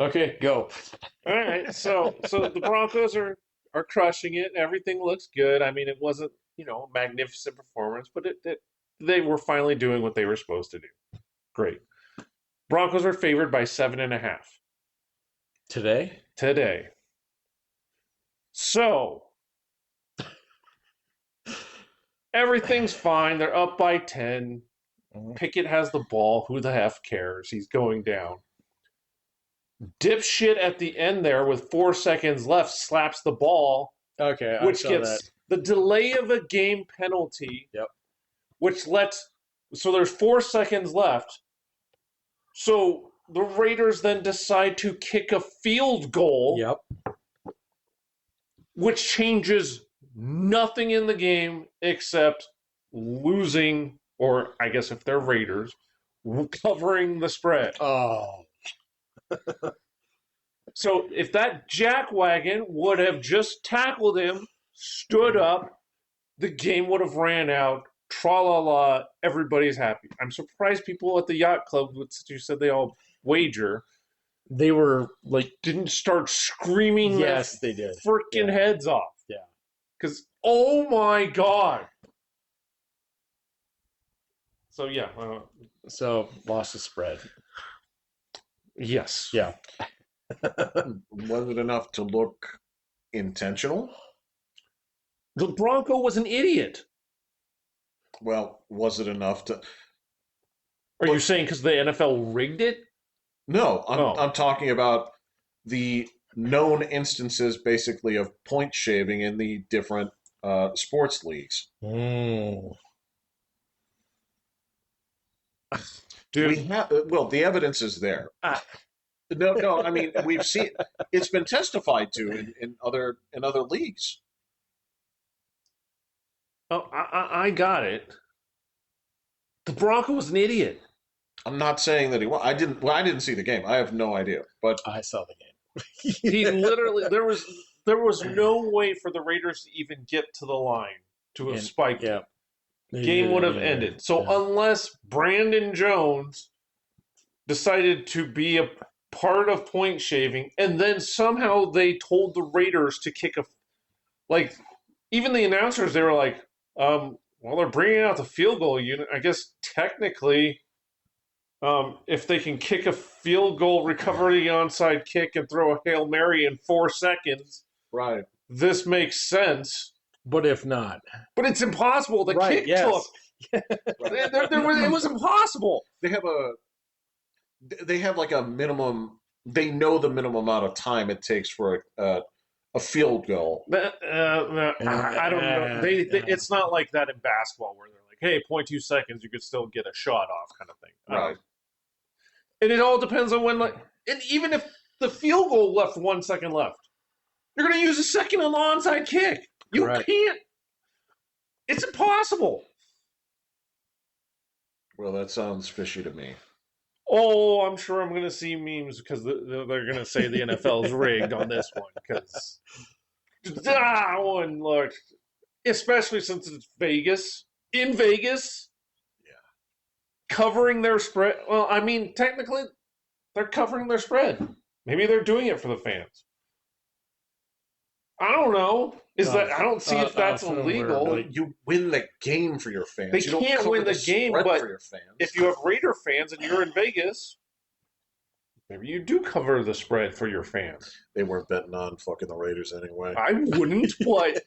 Okay, go. All right, so the Broncos are crushing it. Everything looks good. I mean, it wasn't a magnificent performance, but they were finally doing what they were supposed to do. Great. Broncos are favored by 7.5 Today? today. So everything's fine. They're up by 10. Mhm. Pickett has the ball. Who the F cares? He's going down. Dipshit at the end there with 4 seconds left slaps the ball, Okay, I which saw that. gets the delay of a game penalty, Yep. which lets. So there's 4 seconds left. So the Raiders then decide to kick a field goal, Yep. which changes nothing in the game except losing, or I guess if they're Raiders, covering the spread. Oh. So if that jackwagon would have just tackled him, stood up, the game would have ran out. Tra la la, everybody's happy. I'm surprised people at the yacht club, which you said they all wager, They were like, didn't start screaming yes, they did. freaking Yeah. heads off. Yeah. Because, oh my God. So, yeah. So, lost the spread. Yes. Yeah. Was it enough to look intentional? The Bronco was an idiot. Well, was it enough to? Are you saying because the NFL rigged it? No, Oh. I'm talking about the known instances, basically, of point shaving in the different sports leagues. Mm. Dude. Well, the evidence is there. Ah. No. I mean, we've seen it's been testified to in other leagues. Oh, I got it. The Bronco was an idiot. I'm not saying that he won. I didn't. Well, I didn't see the game. I have no idea. But I saw the game. He literally there was no way for the Raiders to even get to the line to have spiked Yeah. it. The game would have ended. So unless Brandon Jones decided to be a part of point shaving, and then somehow they told the Raiders to kick a even the announcers, they were like, well, they're bringing out the field goal unit. I guess technically, if they can kick a field goal, recover the onside kick, and throw a Hail Mary in 4 seconds, right, this makes sense. But if not, but it's impossible. The kick took. It was impossible. They have like a minimum. They know the minimum amount of time it takes for a field goal. I don't know. It's not like that in basketball where they're like, "Hey, 0.2 seconds, you could still get a shot off," kind of thing. Right. And it all depends on when. And even if the field goal left 1 second left, you're going to use a second on the onside kick. You can't. It's impossible. Well, that sounds fishy to me. Oh, I'm sure I'm going to see memes because they're going to say the NFL is rigged on this one because that one looked, especially since it's Vegas. In Vegas, covering their spread. Well, I mean, technically, they're covering their spread. Maybe they're doing it for the fans. I don't know. I don't see if that's illegal. You win the game for your fans. They can't win the game, but for your fans. If you have Raider fans and you're in Vegas, maybe you do cover the spread for your fans. They weren't betting on fucking the Raiders anyway. I wouldn't, but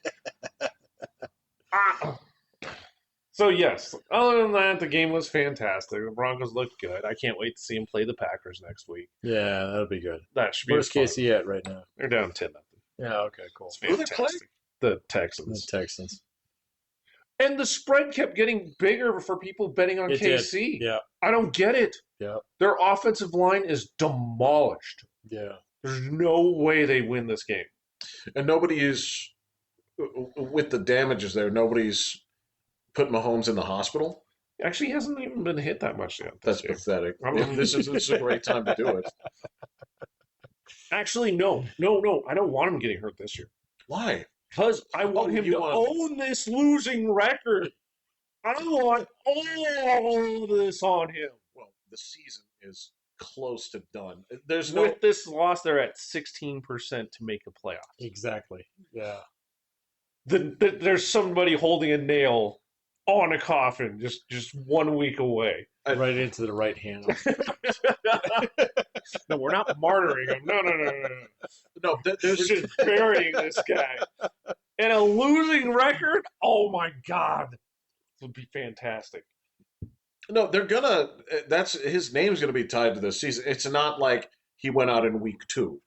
so yes. Other than that, the game was fantastic. The Broncos looked good. I can't wait to see them play the Packers next week. Yeah, that'll be good. That should be worst case yet right now. They're down 10-0. Yeah. Okay. Cool. It's fantastic. The Texans. The Texans. And the spread kept getting bigger for people betting on KC. Did. Yeah. I don't get it. Yeah. Their offensive line is demolished. Yeah. There's no way they win this game. And nobody is, with the damages there, nobody's put Mahomes in the hospital. Actually, he hasn't even been hit that much yet. That's pathetic. This is a great time to do it. Actually, no. I don't want him getting hurt this year. Why? Because I want him to own this losing record. I don't want all of this on him. Well, the season is close to done. There's With this loss, they're at 16% to make the playoffs. Exactly. Yeah. There's somebody holding a nail on a coffin just 1 week away. Right into the right hand. No, we're not martyring him. No. No, We're there's just burying this guy. And a losing record? Oh my God. This would be fantastic. no. They're gonna. That's his name's gonna be tied to this season. It's not like he went out in week 2.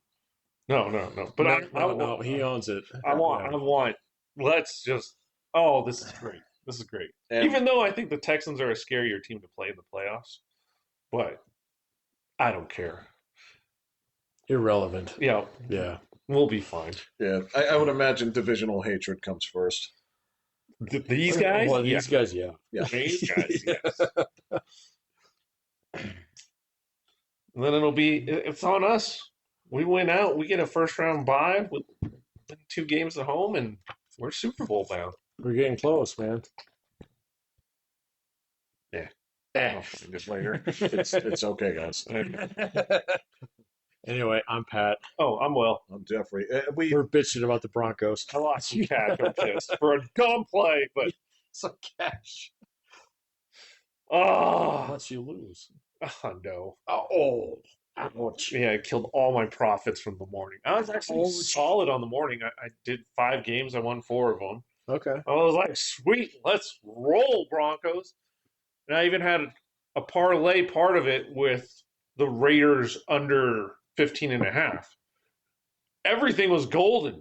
No. But No, he owns it. I want. Let's just. Oh, this is great. This is great. And Even though I think the Texans are a scarier team to play in the playoffs, but I don't care. Irrelevant. Yeah, Yeah. we'll be fine. yeah, I would imagine divisional hatred comes first. These guys? Well, Yeah. these guys, yeah. Yeah. These guys, yes. And then it's on us. We win out. We get a first round bye with 2 games at home, and we're Super Bowl bound. We're getting close, man. I'll find it later. It's okay, guys. Anyway, I'm Pat. Oh, I'm well. I'm Jeffrey. We're bitching about the Broncos. I lost some cash. I'm pissed for a dumb play, but Some cash. oh Once you lose. no. Oh. Ouch. Yeah, it killed all my profits from the morning. I was actually Ouch. solid on the morning. I did 5 games. I won 4 of them. Okay. I was like, sweet, let's roll, Broncos. And I even had a parlay part of it with the Raiders under 15.5. Everything was golden.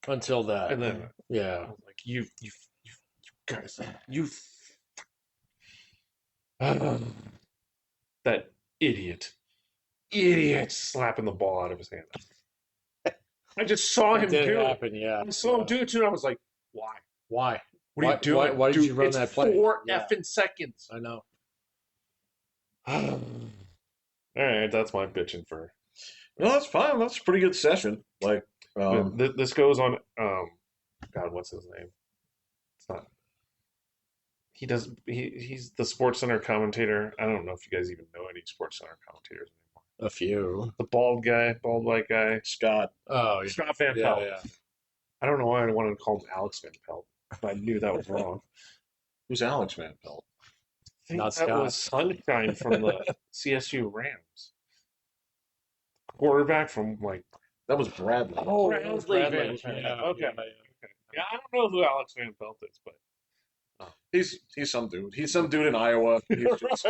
Until that. And then Yeah. I was like, you guys, that idiot slapping the ball out of his hand. I just saw him It did do it. happen, yeah. I saw him do it too, and I was like, why? Why? What are you doing? Why did Dude, you run it's that play? 4 Yeah. effing seconds. I know. All right, that's my bitching for. No, that's fine. That's a pretty good session. Like, This goes on. God, what's his name? It's not. He does. He's the Sports Center commentator. I don't know if you guys even know any Sports Center commentators anymore. A few. The bald white guy, Scott. Oh, yeah. Scott Van Yeah, Pelt. yeah. I don't know why I wanted to call him Alex Van Pelt, but I knew that was wrong. Who's Alex Van Pelt? I think Not that Scott. was Sunshine from the CSU Rams. Quarterback from like. That was Bradley. Oh, Bradley Van Bradley. Pelt. Yeah, Okay. yeah, Yeah, I don't know who Alex Van Pelt is, but He's some dude. He's some dude in Iowa. He's just,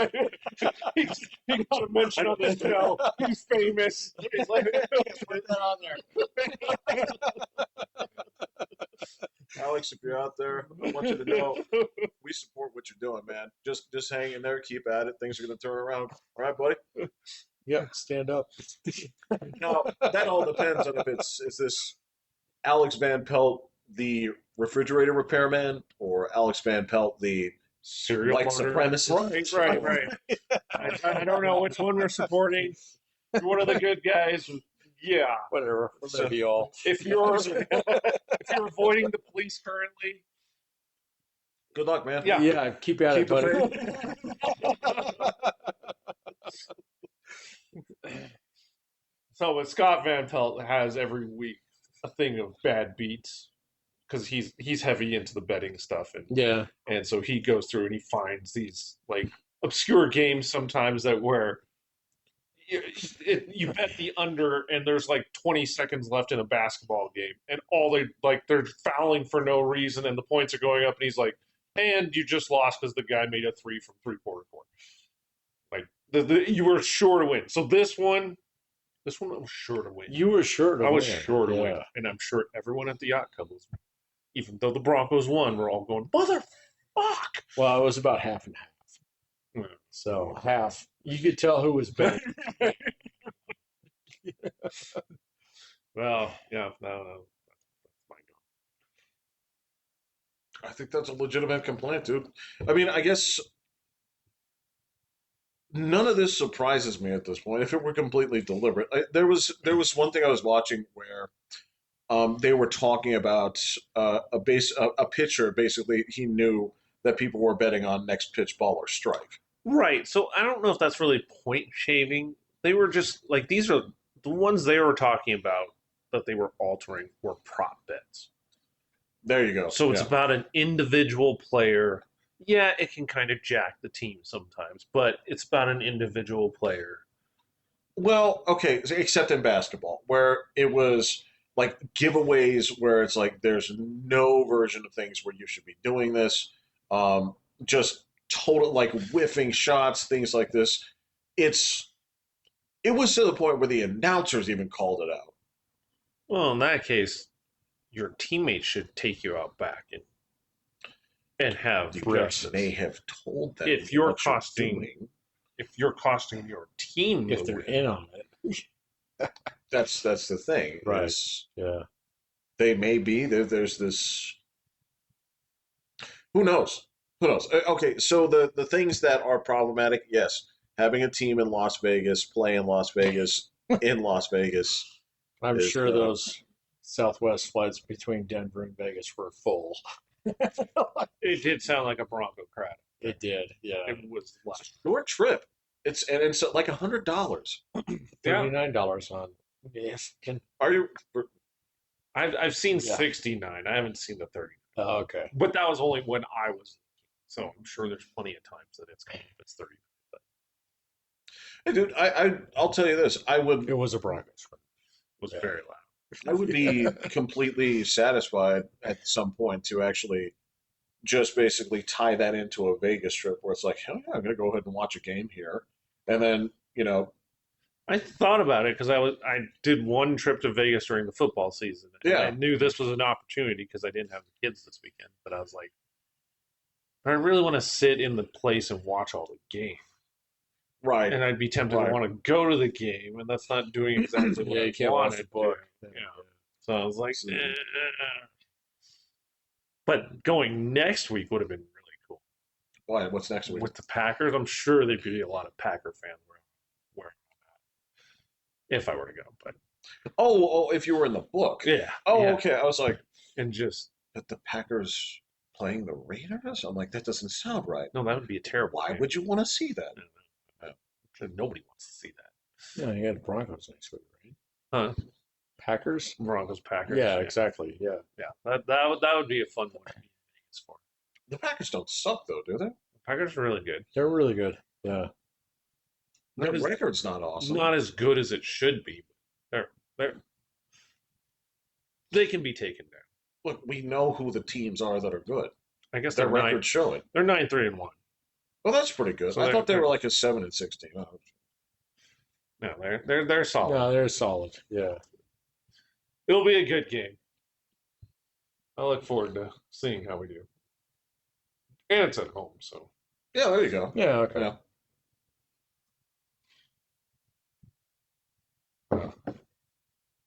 he got a mention on this show. He's famous. He's like, Put that on there. Alex, if you're out there, I want you to know we support what you're doing, man. Just hang in there, keep at it. Things are going to turn around. All right, buddy? Yeah, stand up. Now, that all depends on if is this Alex Van Pelt, the refrigerator repairman, or Alex Van Pelt, the serial white martyr. supremacist. Right. I don't know which one we're supporting. You're one of the good guys. Yeah. Whatever. We're gonna be all. If you're avoiding the police currently, Good luck, man. Yeah. Yeah, keep at it, Keep buddy. so but Scott Van Pelt has every week a thing of bad beats because he's heavy into the betting stuff Yeah. and so he goes through and he finds these like obscure games sometimes that where you bet the under and there's like 20 seconds left in a basketball game and they're fouling for no reason and the points are going up and he's like, and you just lost because the guy made a 3 from 3/4 court. Like you were sure to win. So this one I was sure to win. You were sure to I was win. sure to Yeah. win, and I'm sure everyone at the yacht club was. Even though the Broncos won, we're all going motherfuck. Well, it was about half and half. Yeah. So half. You could tell who was betting. Well, yeah, no, that's my I think that's a legitimate complaint, dude. I mean, I guess none of this surprises me at this point. If it were completely deliberate, there was one thing I was watching where they were talking about a pitcher. Basically, he knew that people were betting on next pitch, ball or strike. Right. So I don't know if that's really point shaving they were just like these are the ones they were talking about that they were altering were prop bets. There you go. So it's about an individual player. Yeah, it can kind of jack the team sometimes, but it's about an individual player. Well, okay, except in basketball, where it was like giveaways, where it's like there's no version of things where you should be doing this. Just total like whiffing shots, things like this. It's it was to the point where the announcers even called it out. Well, in that case, your teammates should take you out back and have You bricks. guys may have told them If you're what costing, doing. if you're costing your team, If they're in on it. That's the thing. Right. Is Yeah. they may be there's this. Who knows? Who knows? Okay, so the things that are problematic, yes, having a team in Las Vegas, play in Las Vegas, in Las Vegas. I'm is, sure those Southwest flights between Denver and Vegas were full. it did sound like a Bronco crowd. It did, yeah. It was like short trip. It's like $100. $39 on. Yes. Are you? I've seen Yeah. 69. I haven't seen the 30. Oh, okay. But that was only when I was. So I'm sure there's plenty of times that it's 30. Hey, dude, I'll tell you this. It was a Broncos. It was Yeah. very loud. I would be completely satisfied at some point to actually just basically tie that into a Vegas trip where it's like, hell yeah, I'm going to go ahead and watch a game here. And then, I thought about it because I did one trip to Vegas during the football season. And Yeah. I knew this was an opportunity because I didn't have the kids this weekend. But I was like, I really want to sit in the place and watch all the game. right. And I'd be tempted Right. to want to go to the game, and that's not doing exactly what Yeah, I you can't watch the wanted book. to. Yeah. So I was like, But going next week would have been really cool. Why? What's next week? With the Packers, I'm sure there'd be a lot of Packer fans wearing that if I were to go. But Oh, if you were in the book. yeah. Oh, yeah. okay. I was like, And just but the Packers playing the Raiders? I'm like, that doesn't sound right. no, that would be a terrible. Why game. would you want to see that? Nobody wants to see that. Yeah, you got the Broncos next week, right? Huh? Packers? Broncos, Packers. Yeah, exactly. Yeah. Yeah, that would be a fun one to be in Vegas for. The Packers don't suck, though, do they? The Packers are really good. They're really good. Yeah. Their Not as- record's not awesome. Not as good as it should be, but they can be taken down. Look, we know who the teams are that are good. I guess Their they're records show it. They're 9-3-1. Well, that's pretty good. So I they're- thought they were like a 7-16. Oh. No, they're solid. No, they're solid. Yeah. It'll be a good game. I look forward to seeing how we do. And it's at home, so Yeah, there you go. Yeah, okay. Yeah.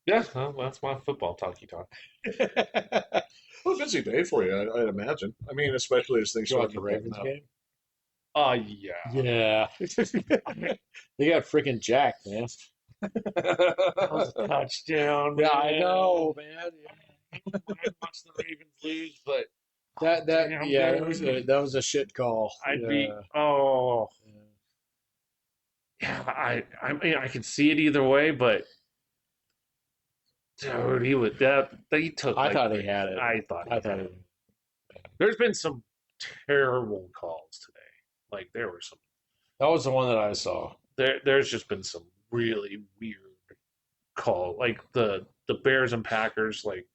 yeah, well, that's my football talkie talk. Well, busy day for you, I'd imagine. I mean, especially as things Go start out the to pick Ravens up. game? Yeah. Yeah. They got freaking jacked, man. That was a touchdown. Yeah, I man. know, man. I watched the Ravens lose, but That Damn, yeah, dude. that was a shit call. I'd yeah. be yeah. I mean I could see it either way, but dude, he took. I like, thought he had it. I thought he I thought had it. it. There's been some terrible calls today. Like there were some. That was the one that I saw. There's just been some really weird call. Like the Bears and Packers. Like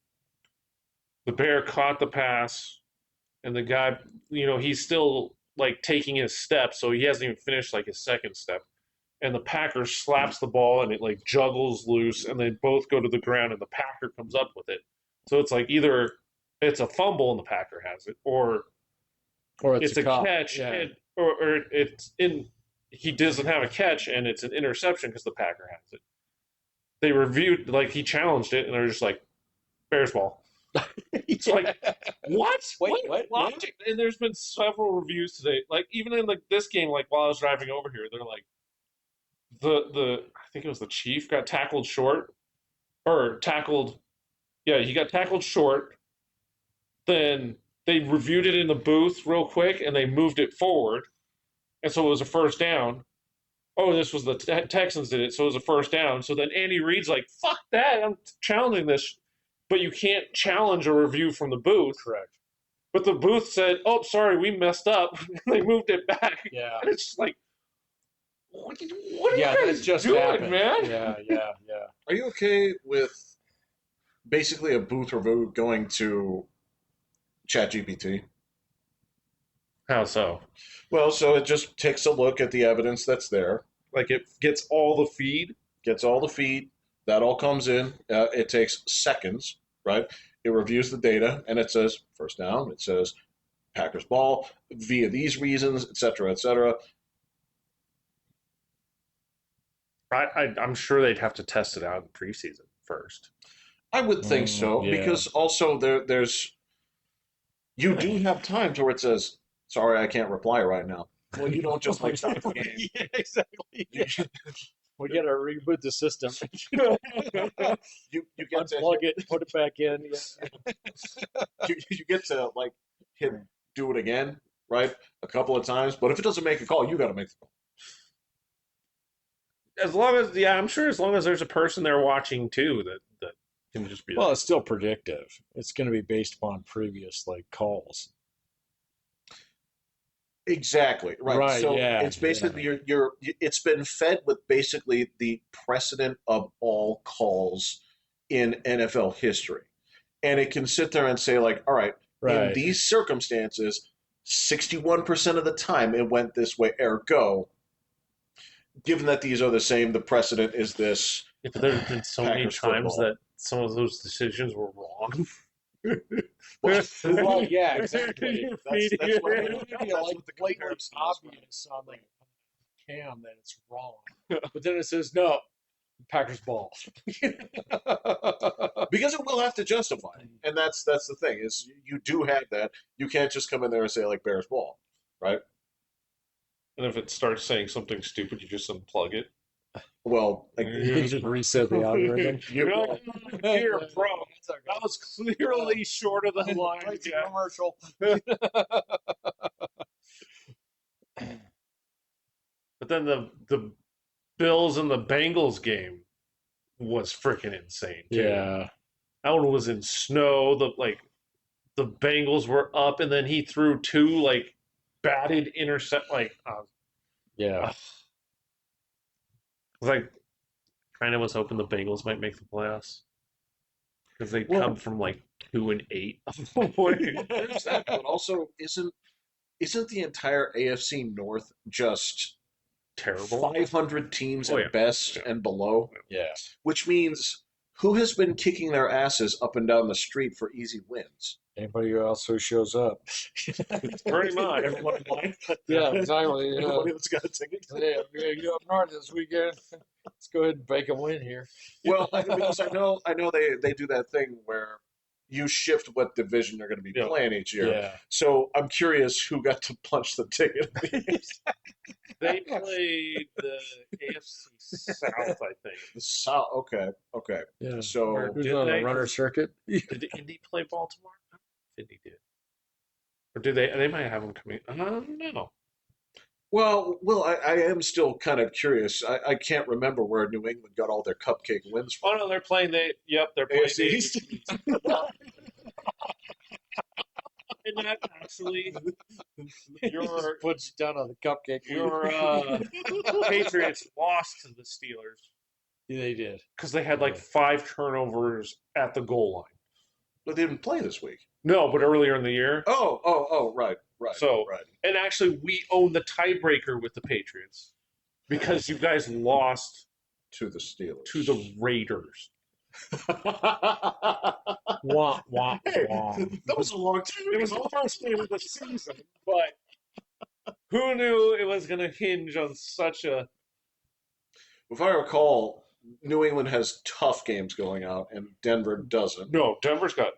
the Bear caught the pass, and the guy, he's still like taking his step, so he hasn't even finished like his second step. And the Packer slaps the ball, and it like juggles loose, and they both go to the ground, and the Packer comes up with it. So it's like either it's a fumble and the Packer has it, or it's a cop. catch, Yeah. or it's in. He doesn't have a catch, and it's an interception because the Packer has it. They reviewed, like he challenged it, and they're just like, Bears ball. It's like, what? What? Logic? And there's been several reviews today. Like even in this game, like while I was driving over here, they're like, I think it was the Chief got tackled short, or tackled. Yeah, he got tackled short. Then they reviewed it in the booth real quick, and they moved it forward, and so it was a first down. oh, this was the Texans did it, so it was a first down. So then Andy Reid's like, fuck that, I'm challenging this. But you can't challenge a review from the booth. Correct. But the booth said, oh, sorry, we messed up. They moved it back. Yeah. And it's just like, what are you guys just doing, happened. man? Yeah. Are you okay with basically a booth review going to ChatGPT? How so? Well, so it just takes a look at the evidence that's there, Like it gets all the feed. gets all the feed, that all comes in. It takes seconds, right? It reviews the data and it says first down, it says Packers ball via these reasons, et cetera, et cetera. I'm sure they'd have to test it out in preseason first. I would think so yeah. because also there's you do have times where it says, "Sorry, I can't reply right now." Well, you don't just like stop the game. Yeah, exactly. We got to reboot the system. You get to Unplug it, put it back in. Yeah. you get to like hit do it again, right? A couple of times, but if it doesn't make a call, you got to make the call. As long as, I'm sure as long as there's a person there watching too, that can just be. Well, it's still predictive. It's going to be based upon previous calls. Exactly right. Right, So yeah, it's basically you're it's been fed with basically the precedent of all calls in NFL history, and it can sit there and say like, all right, in Right. these circumstances, 61% of the time it went this way. Ergo, given that these are the same, the precedent is this. If there's been so many Packers times football. that some of those decisions were wrong. Well, yeah, exactly. You're That's feeding what it. that's Feel what like the blatantly comparison is, obvious on the cam that it's wrong, but then it says no, Packers ball. because it will have to justify it, and that's the thing is you do have that. You can't just come in there and say like Bears ball, right? And if it starts saying something stupid, you just unplug it. Well, You just reset the algorithm. You're like, here, bro. That's okay. That was clearly short of the line. Right to Yeah. commercial. But then the Bills and the Bengals game was freaking insane. Too. Yeah. That one was in snow. The Bengals were up, and then he threw two batted intercept. Yeah. Kind of was hoping the Bengals might make the playoffs because they Well- come from 2-8. there's that, but also isn't the entire AFC North just Terrible. 500 teams Oh, at yeah. best Yeah. and below? Yeah. Which means who has been kicking their asses up and down the street for easy wins? Anybody else who shows up. Pretty much. Everyone in line? Yeah, exactly. Yeah. Everybody that's got a ticket? Yeah, we're gonna go up north this weekend. Let's go ahead and bake a win here. Well, because I know they do that thing where you shift what division they're going to be Yeah. playing each year. Yeah. So I'm curious who got to punch the ticket. They played the AFC South, I think. The South. Okay. Yeah. So Who's Did on they? the runner circuit? Did Indy play Baltimore? I don't know if Indy did. Or do they? They might have them coming. I don't know. well, I am still kind of curious. I can't remember where New England got all their cupcake wins from. Oh no, they're playing. They're playing AFC the East? AFC East. And that actually, your Puts you down on the cupcake. Patriots lost to the Steelers Yeah, they did. because they had 5 turnovers at the goal line. But they didn't play this week. No, but earlier in the year. Oh, right. So- right. And actually, we own the tiebreaker with the Patriots because you guys lost To the Steelers. to the Raiders. Wah, wah, Hey, wah. that was a long time. It was the first game of the season, but who knew it was going to hinge on such a... If I recall, New England has tough games going out, and Denver doesn't. No, Denver's got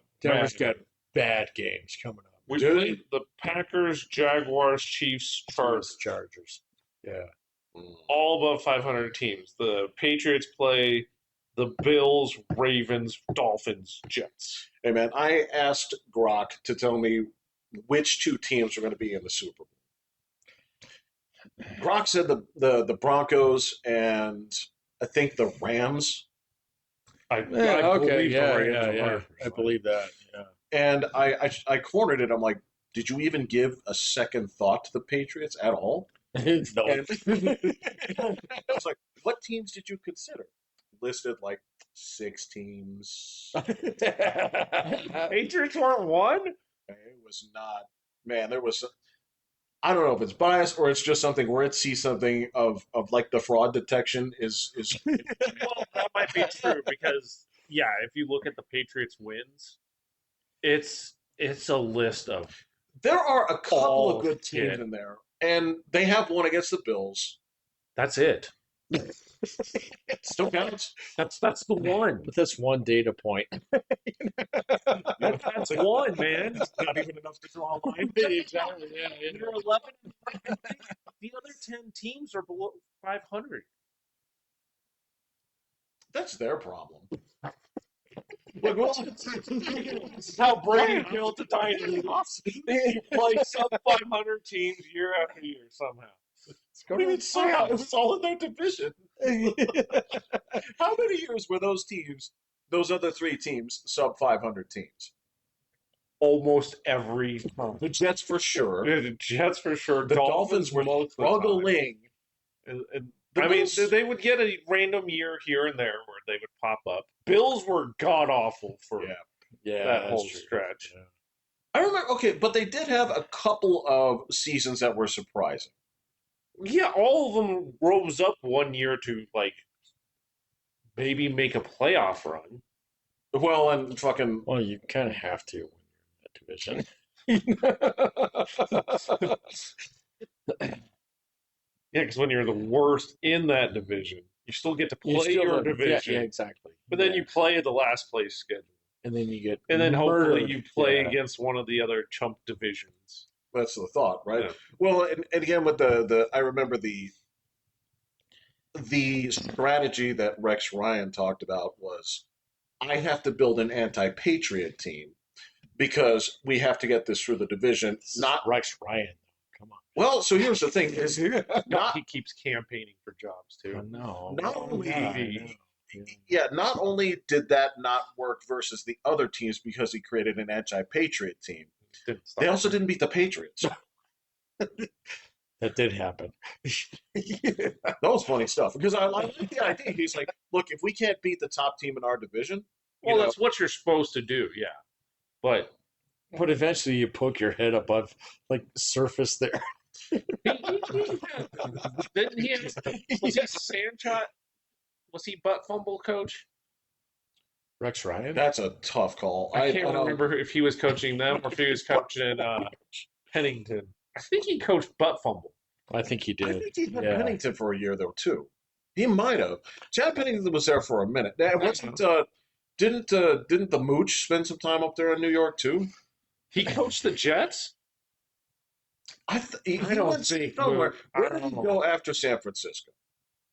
bad games coming up. We Do they? played the Packers, Jaguars, Chiefs, Chargers. Chargers. Yeah. All above 500 teams. The Patriots play the Bills, Ravens, Dolphins, Jets. Hey, man, I asked Grok to tell me which two teams are going to be in the Super Bowl. Grok said the Broncos and I think the Rams. I Okay, believe the Rams yeah. 100%. I believe that. Yeah. And I cornered it. I'm like, did you even give a second thought to the Patriots at all? No. And I was like, what teams did you consider? Listed like 6 teams. Patriots weren't one? It was not, man, there was, I don't know if it's bias or it's just something where it sees something of like the fraud detection is Well, that might be true because, yeah, if you look at the Patriots' wins, it's a list of there are a couple all of good teams shit. in there, and they have one against the Bills. That's it. Still counts. That's the one. But that's one data point. That's one, man. Not even enough to draw a line. Exactly. Yeah. You're 11. The other 10 teams are below 500. That's their problem. Look, well, This is how Brady built the Dynasty. He plays sub 500 teams year after year somehow. what do you mean somehow? It was all in their division. How many years were those teams, those other 3 teams, sub 500 teams? Almost every time. The Jets for sure. The Jets for sure. The Dolphins were most of the time. struggling. And The I mean, Bills- they would get a random year here and there where they would pop up. Bills were god awful for Yeah. that that's whole true. stretch. Yeah. I remember, okay, but they did have a couple of seasons that were surprising. Yeah, all of them rose up one year to like maybe make a playoff run. Well, and fucking. Well, you kind of have to when you're in that division. Yeah, because when you're the worst in that division, you still get to You play still your have- division. Yeah, exactly. But then Yeah. you play the last place schedule. and then you get And then hopefully murdered. you play Yeah. against one of the other chump divisions. That's the thought, right? Yeah. Well, and again with the I remember the strategy that Rex Ryan talked about was I have to build an anti-patriot team because we have to get this through the division. Not Rex Ryan. Come on. well. So here's the thing: is not He keeps campaigning for jobs too. No. Not only- Yeah, I know. yeah. Not only did that not work versus the other teams because he created an anti-patriot team, Didn't stop. they also didn't beat the Patriots. That did happen. That was funny stuff because I like the idea. He's like, look, if we can't beat the top team in our division, Well, know, that's what you're supposed to do, yeah. But But eventually you poke your head above like surface there. didn't he? Was he Sandshot? Was he butt fumble coach? Rex Ryan? that's a tough call. I can't don't- remember if he was coaching them or if he was coaching Pennington. I think he coached butt fumble. I think he I did. think he had Yeah. Pennington for a year though too. He might have. Chad Pennington was there for a minute. Wasn't didn't the Mooch spend some time up there in New York too? He coached the Jets? He don't went think somewhere. Mooch- Where I did he don't go know. after San Francisco?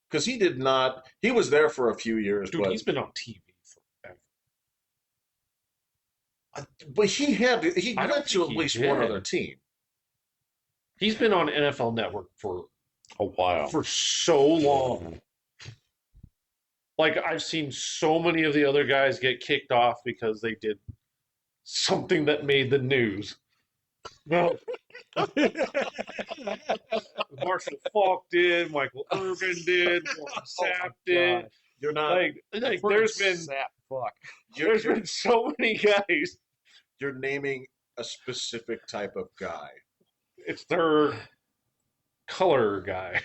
Because he did not. He was there for a few years, Dude, but he's been on TV forever. he I don't went to think at he least one did. other team. He's been on NFL Network for A while. so long. Like I've seen so many of the other guys get kicked off because they did something that made the news. No, Marshall Falk did, Michael Irvin did, Warren Sapp did. God. You're not. Like there's been Sap, fuck. You're, been so many guys. you're naming a specific type of guy. It's their color guy.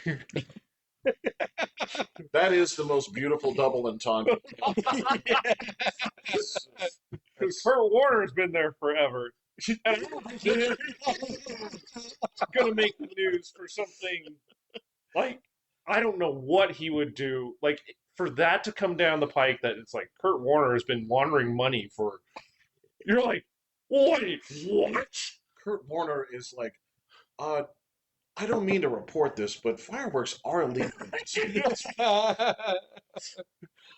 That is the most beautiful double entendre. Because Kurt Warner's been there forever. And I don't think he's going to make the news for something like, I don't know what he would do. Like, for that to come down the pike, that it's like Kurt Warner has been laundering money for. You're like, wait, what? Kurt Warner is like, I don't mean to report this, but fireworks are illegal.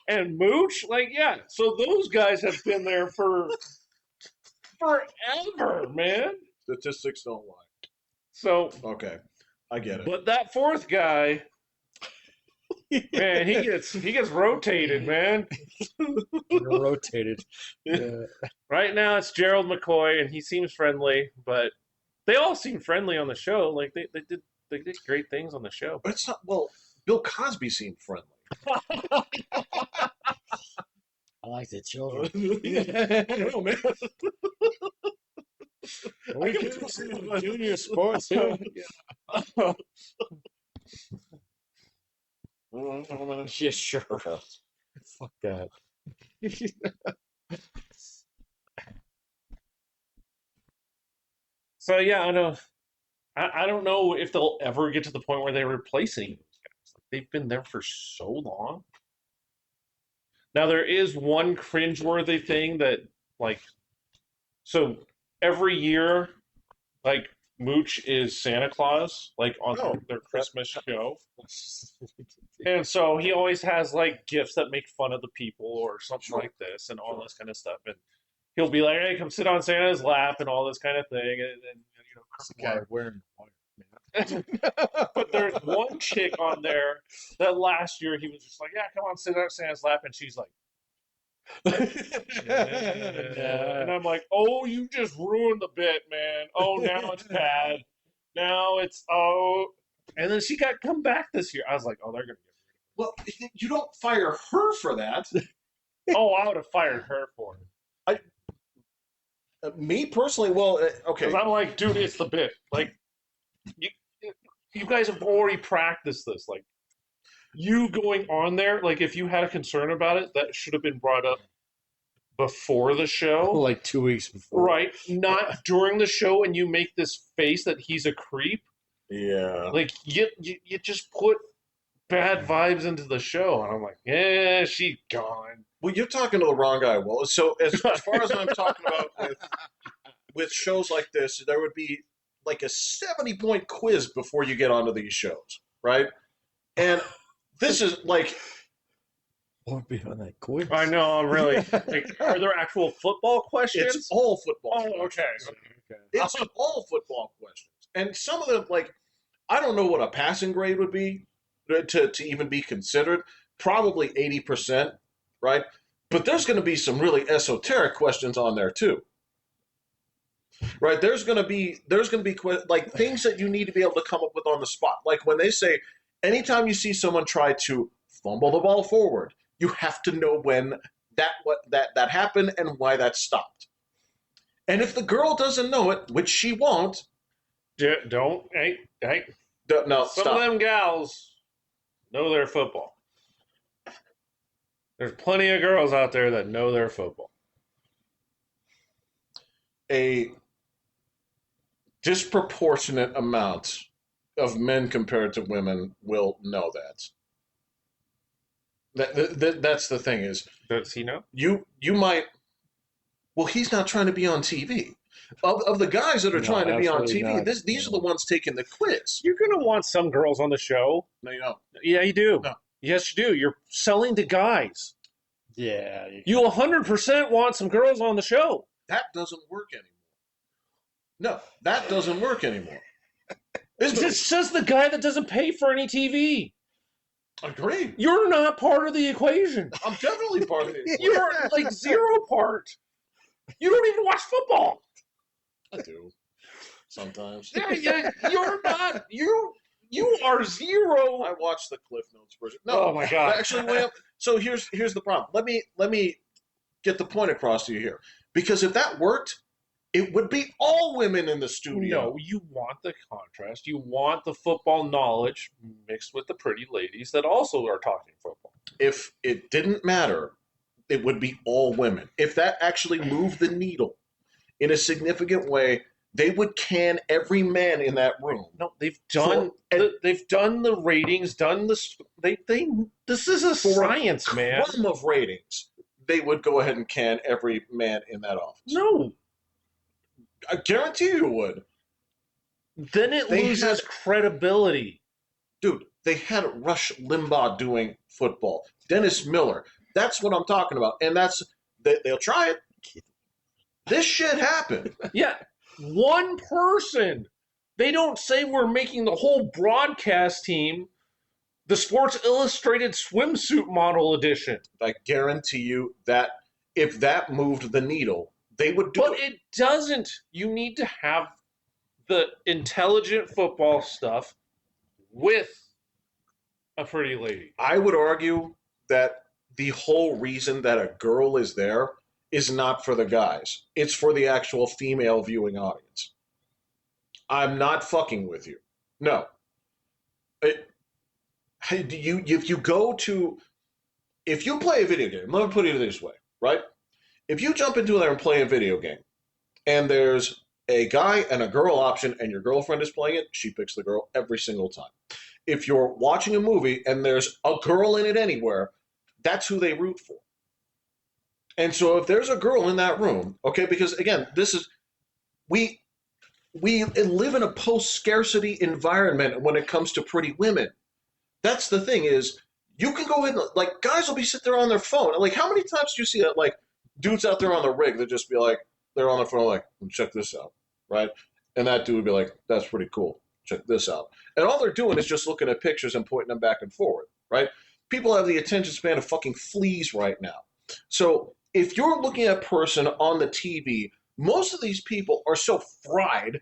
And Mooch, like, yeah. So those guys have been there for forever, man. Statistics don't lie. So Okay. I get it. But that fourth guy, man, he gets rotated, man. Rotated. Yeah. Right now it's Gerald McCoy, and he seems friendly, but they all seem friendly on the show. Like they did great things on the show. But it's not. Well, Bill Cosby seemed friendly. I like the children. I don't know, man. We can do some junior sports here. Yeah, sure. Okay. Fuck that. So yeah, I don't know if they'll ever get to the point where they replace any of those guys. Like, they've been there for so long. Now there is one cringeworthy thing that, like, so every year, like, Mooch is Santa Claus, like on their Christmas show, and so he always has like gifts that make fun of the people or something like this and all this kind of stuff, and he'll be like, "Hey, come sit on Santa's lap" and all this kind of thing, and you know, That's the guy wearing white. but there's one chick on there that last year he was just like, "Yeah, come on, sit on Santa's lap," and she's like, and I'm like, "Oh, you just ruined the bit, man. Oh, now it's bad. Now it's And then she got come back this year. I was like, "Oh, they're gonna get Well, you don't fire her for that. rid of it." Oh, I would have fired her for it. Me personally, well, okay. Because I'm like, dude, it's the bit. Like, you guys have already practiced this. Like, you going on there, like, if you had a concern about it, that should have been brought up before the show. Like 2 weeks before. Right. Not during the show, and you make this face that he's a creep. Yeah. Like, you just put bad vibes into the show. And I'm like, yeah, she's gone. Well, you're talking to the wrong guy. Well, so as far as I'm talking about with shows like this, there would be like a 70-point quiz before you get onto these shows, right? And this is like, What would be on that quiz? I know, I'm really. Like, are there actual football questions? it's all football. Oh, okay. It's all football questions. And some of them, like, I don't know what a passing grade would be to even be considered. Probably 80%, right? But there's going to be some really esoteric questions on there too. Right? There's going to be like things that you need to be able to come up with on the spot. Like when they say, anytime you see someone try to fumble the ball forward, you have to know when that happened and why that stopped. And if the girl doesn't know it, which she won't, Don't. Hey. no, Some stop. of them gals know their football. There's plenty of girls out there that know their football. A disproportionate amount of men compared to women will know that. That's the thing is, Does he know? you might. Well, he's not trying to be on TV. Of the guys that are No, trying to be on absolutely TV, not. these are the ones taking the quiz. You're gonna want some girls on the show. No, you don't. Yeah, you do. No. Yes, you do. You're selling to guys. Yeah. You 100% want some girls on the show. That doesn't work anymore. No, that doesn't work anymore. It's just the guy that doesn't pay for any TV. Agreed. You're not part of the equation. I'm definitely part of it. You're like zero part. You don't even watch football. I do. Sometimes. Yeah, you're not. You are zero. I watched the Cliff Notes version. No, Oh my god. actually, William. So here's the problem. Let me get the point across to you here. Because if that worked, it would be all women in the studio. No, you want the contrast. You want the football knowledge mixed with the pretty ladies that also are talking football. If it didn't matter, it would be all women. If that actually moved the needle in a significant way, they would can every man in that room. No, they've done. They've done the ratings. Done the. They. This is a science, man. Crumb of ratings, they would go ahead and can every man in that office. No. I guarantee you would. Then it loses credibility. Dude, they had Rush Limbaugh doing football. Dennis Miller. That's what I'm talking about. And they'll try it. This shit happened. Yeah. One person They don't say we're making the whole broadcast team the Sports Illustrated swimsuit model edition. I guarantee you that if that moved the needle, they would do But it. it doesn't. You need to have the intelligent football stuff with a pretty lady. I would argue that the whole reason that a girl is there is not for the guys. It's for the actual female viewing audience. I'm not fucking with you. No. It, if you go to, if you play a video game, let me put it this way, right? If you jump into there and play a video game, and there's a guy and a girl option, and your girlfriend is playing it, she picks the girl every single time. If you're watching a movie and there's a girl in it anywhere, that's who they root for. And so if there's a girl in that room, okay, because again, this is we live in a post-scarcity environment when it comes to pretty women. That's the thing is you can go in like guys will be sitting there on their phone. Like how many times do you see that like dudes out there on the rig that just be like they're on the phone like check this out, right? And that dude would be like that's pretty cool. Check this out. And all they're doing is just looking at pictures and pointing them back and forward, right? People have the attention span of fucking fleas right now. So if you're looking at a person on the TV, most of these people are so fried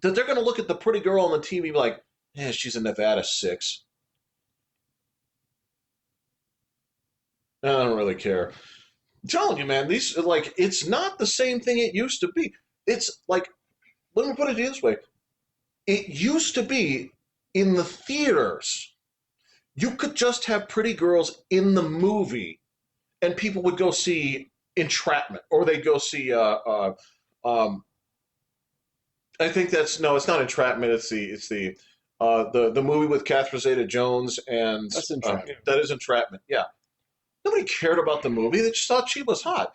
that they're going to look at the pretty girl on the TV and be like, yeah, she's a Nevada 6. I don't really care. I'm telling you, man, these like it's not the same thing it used to be. It's like, let me put it this way. It used to be in the theaters. You could just have pretty girls in the movie, and people would go see Entrapment, or they'd go see. I think that's no, it's not Entrapment. It's the movie with Catherine Zeta-Jones and That's Entrapment. that is Entrapment. Yeah, nobody cared about the movie. They just thought she was hot.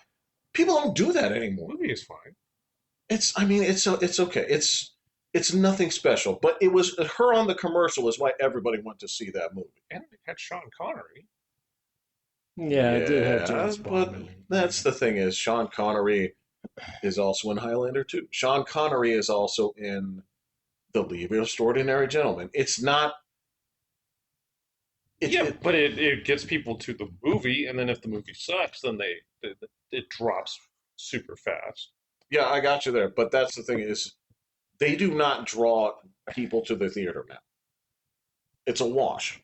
People don't do that anymore. The movie is fine. It's okay. It's nothing special, but it was her on the commercial is why everybody went to see that movie. And it had Sean Connery. Yeah, it did have James but Bond. that's the thing is Sean Connery is also in Highlander too. Sean Connery is also in The League of Extraordinary Gentlemen. It's not. But it gets people to the movie, and then if the movie sucks, then it drops super fast. Yeah, I got you there. But that's the thing is, they do not draw people to the theater now. It's a wash.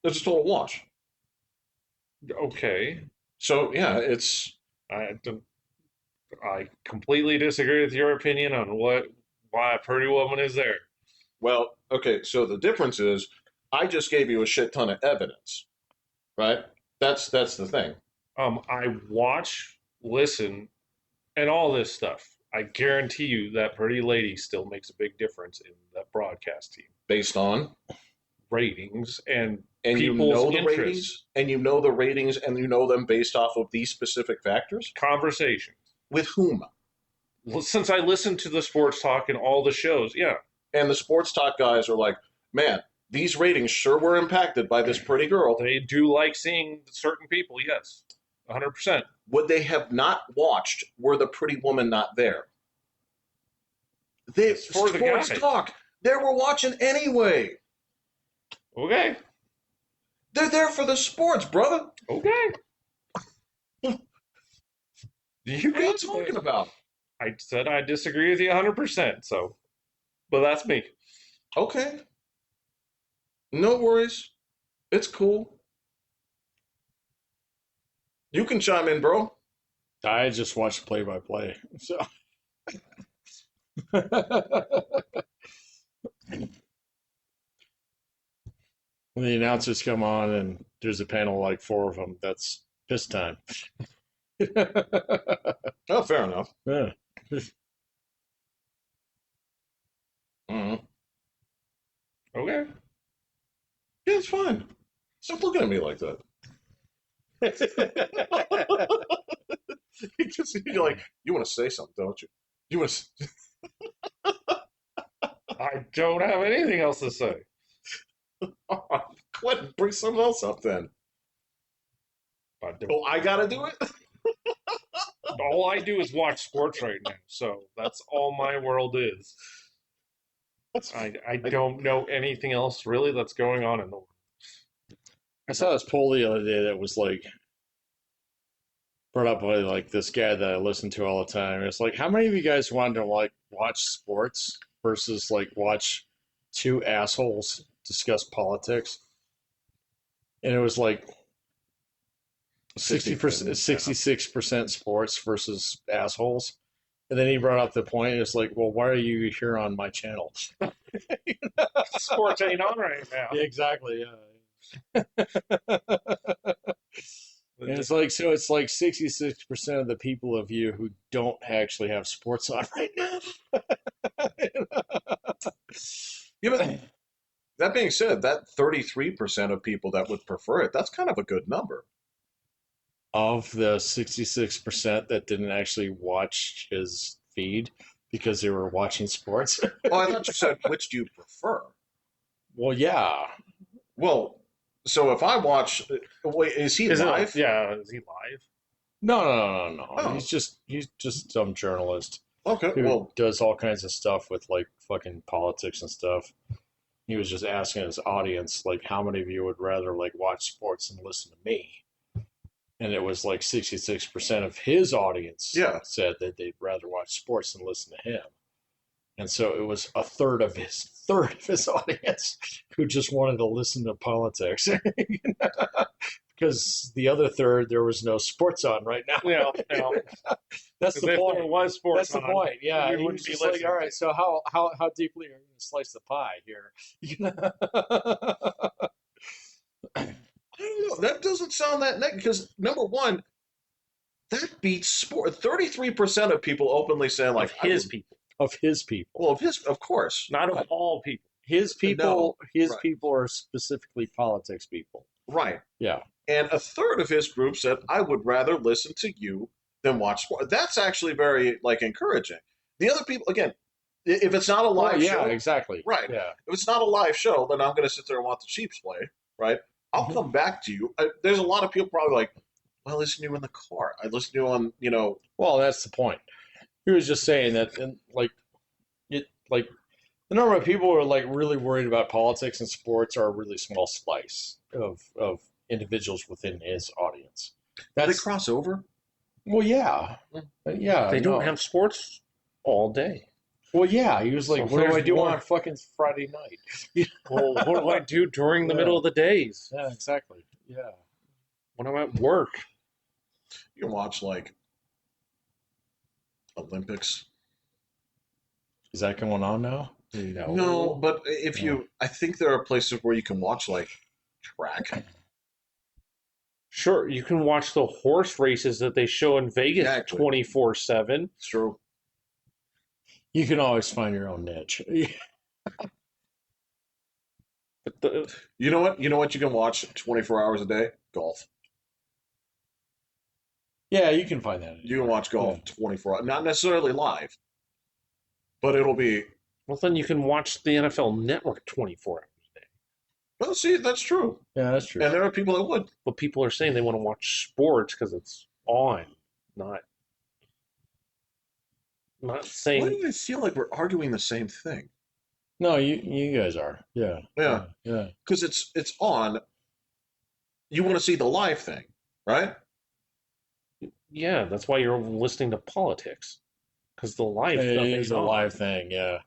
It's a total wash. Okay. So yeah, I completely disagree with your opinion on why a pretty woman is there. well, okay. So the difference is, I just gave you a shit ton of evidence, right? That's the thing. I watch, listen, and all this stuff. I guarantee you that pretty lady still makes a big difference in that broadcast team. Based on Ratings and and you people's know the interests. ratings, and you know the ratings, and you know them based off of these specific factors. Conversations. With whom? Well, since I listen to the sports talk and all the shows, yeah. And the sports talk guys are like, man, these ratings sure were impacted by this pretty girl. They do like seeing certain people, yes. 100%. Would they have not watched were the pretty woman not there? They For the sports guys. talk. They were watching anyway. Okay. They're there for the sports, brother. Okay. You What are you talking about? I said I disagree with you 100%, so. But that's me. Okay. No worries. It's cool. You can chime in, bro. I just watched play-by-play. So. When the announcers come on and there's a panel like 4 of them, that's piss time. Oh, fair enough. Yeah. Mhm. Okay. Yeah, it's fine. Stop looking at me like that. You're like, you want to say something, don't you? You want to? I don't have anything else to say. Go ahead and bring something else up then. Oh, I gotta do it. All I do is watch sports right now, so that's all my world is. I don't know anything else really that's going on in the world. I saw this poll the other day that was like brought up by like this guy that I listen to all the time. It's like, how many of you guys wanted to like watch sports versus like watch two assholes discuss politics? And it was like 60%, 66% sports versus assholes. And then he brought up the point. It's like, well, why are you here on my channel? Sports ain't on right now. Yeah, exactly. Yeah. And it's like, so it's like 66% of the people of you who don't actually have sports on right now. Yeah, but that being said, that 33% of people that would prefer it, that's kind of a good number. Of the 66% that didn't actually watch his feed because they were watching sports. Oh, I thought you said, which do you prefer? Well, yeah. Well, so if I watch, wait, is he live? Yeah, is he live? No. Oh. He's just some journalist Okay, who well, does all kinds of stuff with like fucking politics and stuff. He was just asking his audience, like, how many of you would rather like watch sports and listen to me? And it was like 66% of his audience said that they'd rather watch sports than listen to him. And so it was a third of his audience who just wanted to listen to politics. Because the other third, there was no sports on right now. Yeah. That's the point. There was sports That's the point. Yeah, you he wouldn't was be just like, listening. all right, so how deeply are you going to slice the pie here? I don't know. That doesn't sound that negative because number one, that beats sport. 33% of people openly saying like people. Of his people. Well, of course, Not of all people. His people. His right. people are specifically politics people. right. Yeah. And a third of his group said, I would rather listen to you than watch sport. That's actually very like encouraging. The other people, again, if it's not a live show, exactly. right? Yeah. If it's not a live show, then I'm going to sit there and watch the Chiefs play, right? I'll come back to you. There's a lot of people probably like, well, I listen to you in the car. I listen to you on, Well, that's the point. He was just saying that, and like the number of people who are like really worried about politics and sports are a really small slice of individuals within his audience. Do they cross over? Well, yeah, yeah. They don't have sports all day. Well, yeah. He was like, So "What do I there's do more. on fucking Friday night?" Well, what do I do during the middle of the days? Yeah, exactly. Yeah. When I'm at work? You can watch like Olympics. Is that going on now? No, but if you, I think there are places where you can watch like track. Sure, you can watch the horse races that they show in Vegas Exactly. 24/7. It's true. You can always find your own niche. But You know what? You know what you can watch 24 hours a day? Golf. Yeah, you can find that. You can watch golf 24 hours. Not necessarily live, but it'll be. well, then you can watch the NFL Network 24 hours a day. Well, see, that's true. Yeah, that's true. And there are people that would. But people are saying they want to watch sports because it's on, not Why saying. do I feel like we're arguing the same thing? No, you guys are. Yeah. Yeah. Yeah. Because it's on. You want to see the live thing, right? Yeah, that's why you're listening to politics, because the live It stuff is is a on. live thing. Yeah.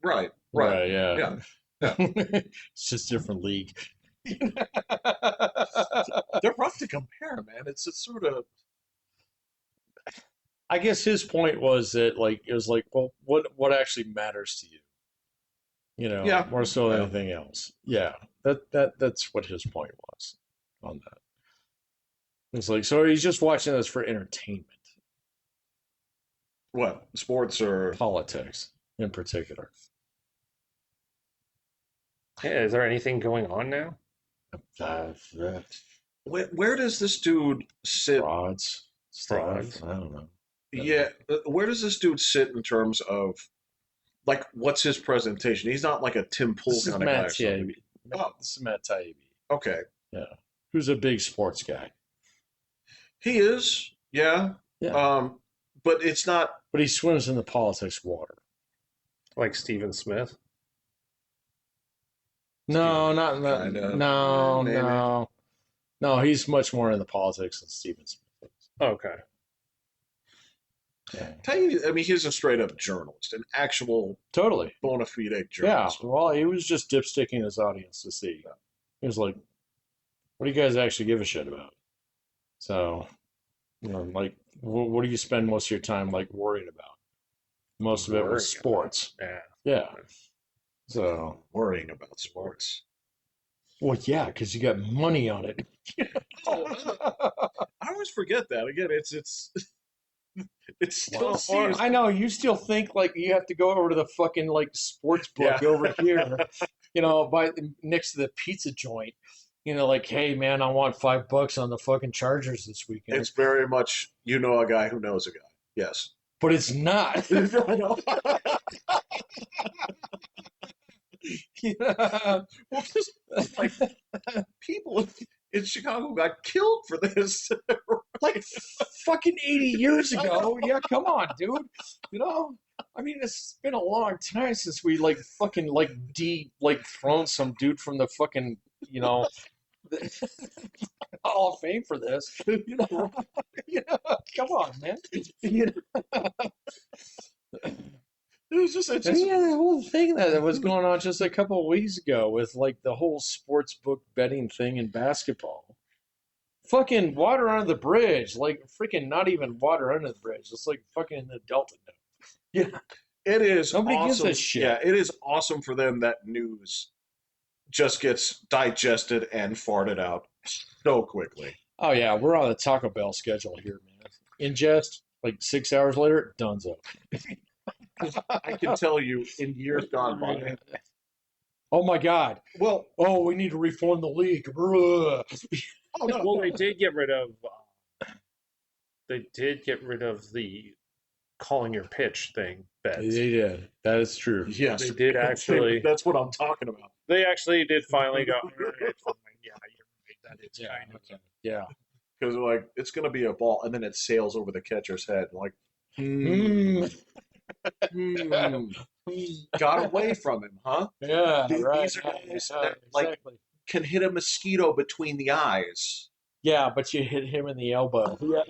Right. Yeah. Yeah. It's just a different league. They're rough to compare, man. It's sort of. I guess his point was that like it was like, well, what actually matters to you? Yeah. More so than Yeah. anything else. Yeah. That's what his point was on that. It's like, so he's just watching this for entertainment. What? Sports or. Politics in particular. Yeah, is there anything going on now? Where does this dude sit? Frauds. Frauds. Stuff. I don't know. Yeah. Where does this dude sit in terms of. Like, what's his presentation? He's not like a Tim Pool This is kind of guy. Matt or something. Taibbi. Oh. This is Matt Taibbi. Okay. Yeah. Who's a big sports guy. He is. Yeah. Yeah. But it's not. But he swims in the politics water. Like Stephen Smith? No, Steven, not in kind the, of. no, Maybe. no, no. He's much more in the politics than Steven Smith is. Okay. Yeah, Tell you, I mean, he's a straight up journalist, an actual totally. bona fide Yeah. journalist. Well, he was just dipsticking his audience to see. He was like, "What do you guys actually give a shit about?" So, like, what do you spend most of your time like worried about? Most of it was Worrying sports. Yeah. Yeah. So, Worrying about sports. well, yeah, because you got money on it. I always forget that. Again, it's still Well, seems. I know you still think like you have to go over to the fucking like sports book Yeah. over here, by next to the pizza joint. Like, hey man, I want $5 on the fucking Chargers this weekend. It's very much you know a guy who knows a guy. Yes. But it's not. I know. Yeah. Well, just like people in Chicago got killed for this. Like fucking 80 years ago. Yeah, come on, dude. I mean, it's been a long time since we like fucking like thrown some dude from the fucking Hall of Fame for this. Come on, man. It's just Yeah, the whole thing that was going on just a couple of weeks ago with like the whole sports book betting thing in basketball. Fucking water under the bridge, like freaking not even water under the bridge. It's like fucking in the Delta now. Yeah, it is nobody gives awesome. a shit. Yeah, it is awesome for them that news just gets digested and farted out so quickly. Oh yeah, we're on the Taco Bell schedule here, man. Ingest, like 6 hours later, donezo. I can tell you in years gone by. Oh my God. Well, Oh, we need to reform the league. Bruh. oh no, Well, they did get rid of. They did get rid of the calling your pitch thing. They did. That is true. yes, They did actually. That's what I'm talking about. They actually did finally go. "All right, fine, yeah, you're right. That is kind of." Okay. Yeah. Because like it's gonna be a ball, and then it sails over the catcher's head. Like, Mm. got away from him, huh? Yeah, right. These are guys that Exactly. can hit a mosquito between the eyes. Yeah, but you hit him in the elbow. Yeah.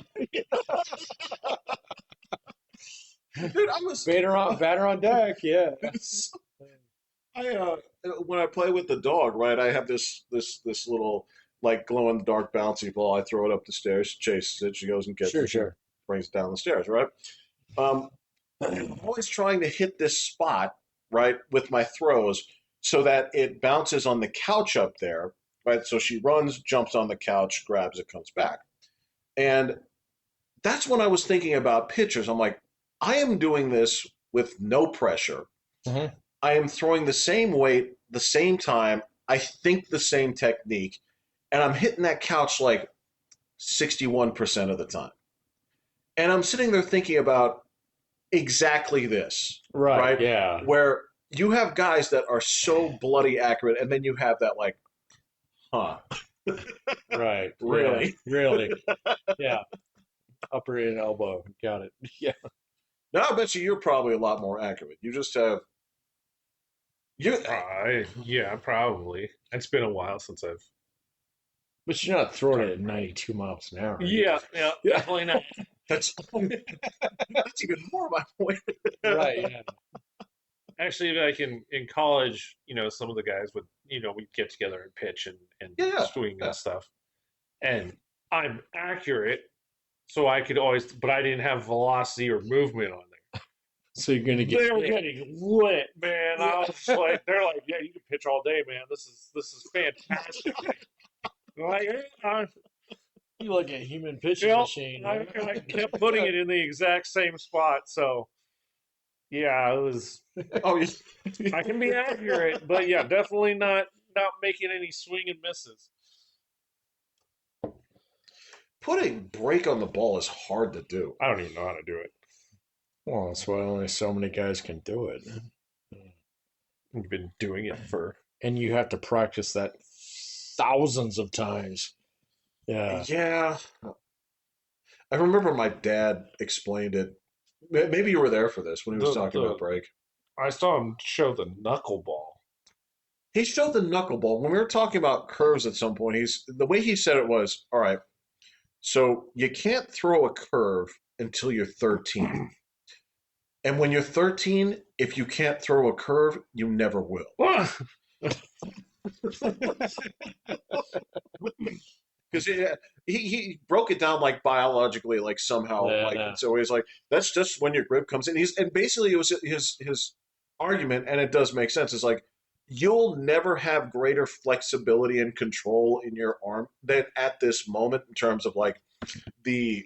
Dude, I was Batter on deck. Yeah. I when I play with the dog, right? I have this little like glow in the dark bouncy ball. I throw it up the stairs, she chases it, she goes and gets it, Sure. brings it down the stairs, right? I'm always trying to hit this spot, right, with my throws so that it bounces on the couch up there, right? So she runs, jumps on the couch, grabs it, comes back. And that's when I was thinking about pitchers. I'm like, I am doing this with no pressure. Mhm. I am throwing the same weight, the same time. I think the same technique, and I'm hitting that couch like 61% of the time. And I'm sitting there thinking about exactly this, Right. Yeah. where you have guys that are so bloody accurate, and then you have that like, huh? Right. Really? Yeah. Really. Yeah. Upper and elbow. Got it. Yeah. Now I bet you're probably a lot more accurate. You just have you. Yeah, probably. It's been a while since I've. But you're not throwing it at 92 miles an hour. Yeah, definitely not. That's even more my point. Right. Yeah. Actually, like in college, some of the guys would, we'd get together and pitch and Yeah, swing yeah. and stuff. And I'm accurate, so I could always, but I didn't have velocity or movement on there. So you're gonna get. They were getting lit, man. I was like, they're like, yeah, you can pitch all day, man. This is fantastic. Like, You like a human pitching Yep, machine. I kept putting it in the exact same spot. So, yeah, it was. Oh, yeah. I can be accurate, but yeah, definitely not making any swing and misses. Putting brake on the ball is hard to do. I don't even know how to do it. Well, that's why only so many guys can do it. I've been doing it for. And you have to practice that thousands of times. Yeah. Yeah. I remember my dad explained it. Maybe you were there for this when he was talking about brake. I saw him show the knuckleball. He showed the knuckleball. When we were talking about curves at some point, the way he said it was, all right, so you can't throw a curve until you're 13. And when you're 13, if you can't throw a curve, you never will. Because he broke it down like biologically, like somehow, Yeah, like no. so he's like, that's just when your grip comes in. And basically it was his argument, and it does make sense. It's like you'll never have greater flexibility and control in your arm than at this moment in terms of like the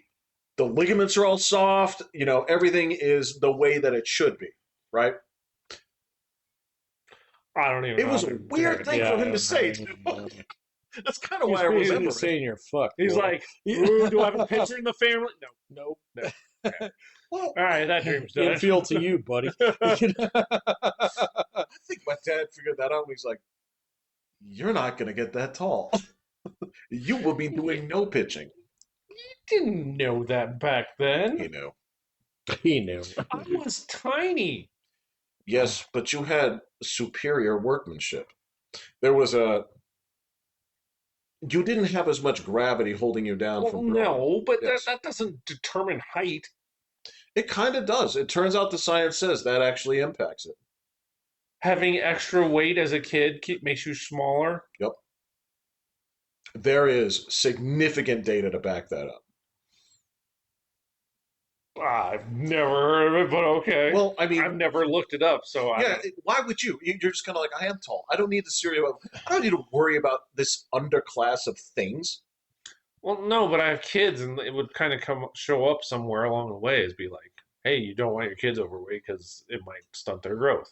the ligaments are all soft, everything is the way that it should be, right? I don't even It know. was a weird thing for him to say. That's kind of why I He's remember just it. saying you're fucked. He's boy. like, ooh, do I have a pitcher in the family? No. Okay. Well, All right, that dream's done. Infield to you, buddy. I think my dad figured that out. He's like, "You're not going to get that tall. You will be doing no pitching." Didn't know that back then. You know. He knew. I was tiny. Yes, but you had superior workmanship. There was a. You didn't have as much gravity holding you down Well, from growing. no, but Yes. that doesn't determine height. It kind of does. It turns out the science says that actually impacts it. Having extra weight as a kid makes you smaller. Yep. There is significant data to back that up. I've never heard of it, but okay. Well, I mean, I've never looked it up, so yeah. Why would you? You're just kind of like, I am tall. I don't need I don't need to worry about this underclass of things. Well, no, but I have kids, and it would kind of show up somewhere along the way as be like, hey, you don't want your kids overweight because it might stunt their growth.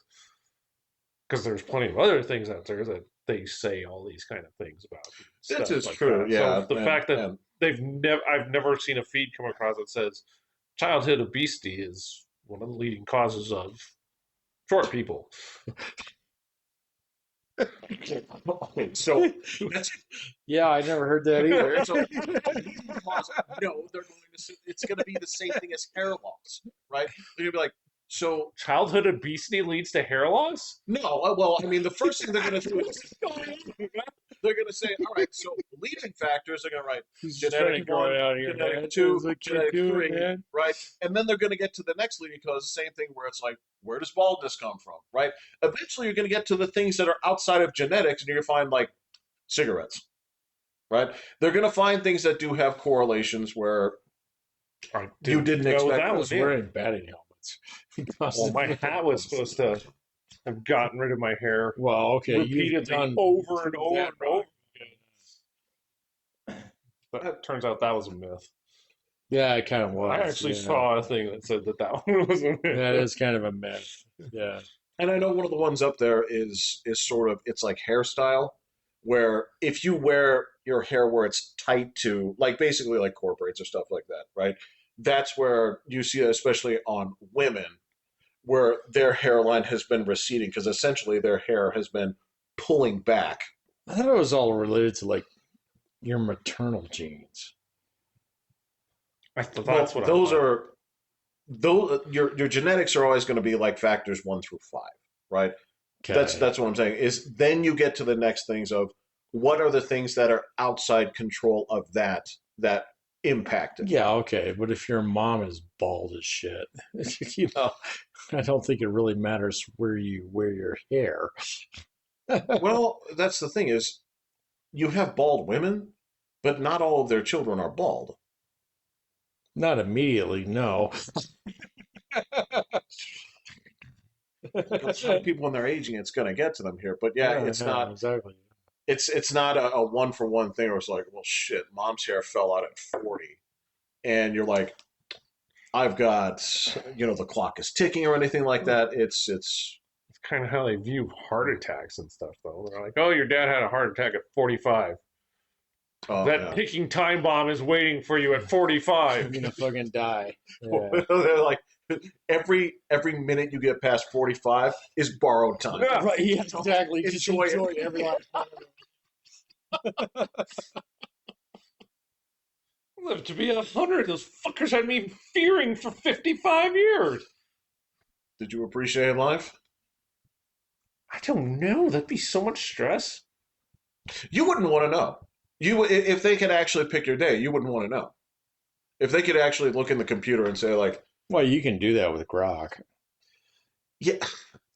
Because there's plenty of other things out there that they say all these kind of things about. This is like true, that. yeah. So the fact that I've never seen a feed come across that says childhood obesity is one of the leading causes of short people. Okay, so that's Yeah, I never heard that either. so no, they're going to. It's going to be the same thing as hair loss, right? They're going to be like, so Childhood obesity leads to hair loss? no. Well, I mean, the first thing they're going to do is they're going to say, all right, so leading factors. They're going to write genetic one, genetic two, genetic three, right? And then they're going to get to the next leading cause, the same thing where it's like, where does baldness come from, right? Eventually, you're going to get to the things that are outside of genetics, and you're going to find like cigarettes, right? They're going to find things that do have correlations where you didn't expect. that I was was wearing batting helmets. Well, my hat was supposed to have gotten rid of my hair. Well, okay, you've repeatedly done over and over that and over again. But it turns out that was a myth. Yeah, it kind of was. I actually yeah. saw a thing that said that one was a myth. That is kind of a myth. Yeah. And I know one of the ones up there is sort of, it's like hairstyle, where if you wear your hair where it's tight to, like basically like core braids or stuff like that, right? That's where you see it, especially on women, where their hairline has been receding because essentially their hair has been pulling back. I thought it was all related to like your maternal genes. I thought that's what those are those your genetics are always going to be like factors 1 through 5, right? Okay. That's what I'm saying. Is then you get to the next things of what are the things that are outside control of that impact it. Yeah, okay, but if your mom is bald as shit, I don't think it really matters where you wear your hair. Well, that's the thing is, you have bald women, but not all of their children are bald. Not immediately, no. Some people when they're aging, it's going to get to them here. But yeah, it's not exactly. It's not a 1-for-1 thing where it's like, well, shit, mom's hair fell out at 40, and you're like, I've got, the clock is ticking or anything like that. It's kind of how they view heart attacks and stuff, though. They're like, oh, your dad had a heart attack at 45. That ticking time bomb is waiting for you at 45. You're gonna fucking die. Yeah. They're like, every minute you get past 45 is borrowed time. Yeah. Right, yeah, exactly. Enjoy Just enjoy every last Lived to be 100. Those fuckers had me fearing for 55 years. Did you appreciate life? I don't know. That'd be so much stress. You wouldn't want to know. If they could actually pick your day, you wouldn't want to know. If they could actually look in the computer and say like, Well, you can do that with Grok. yeah,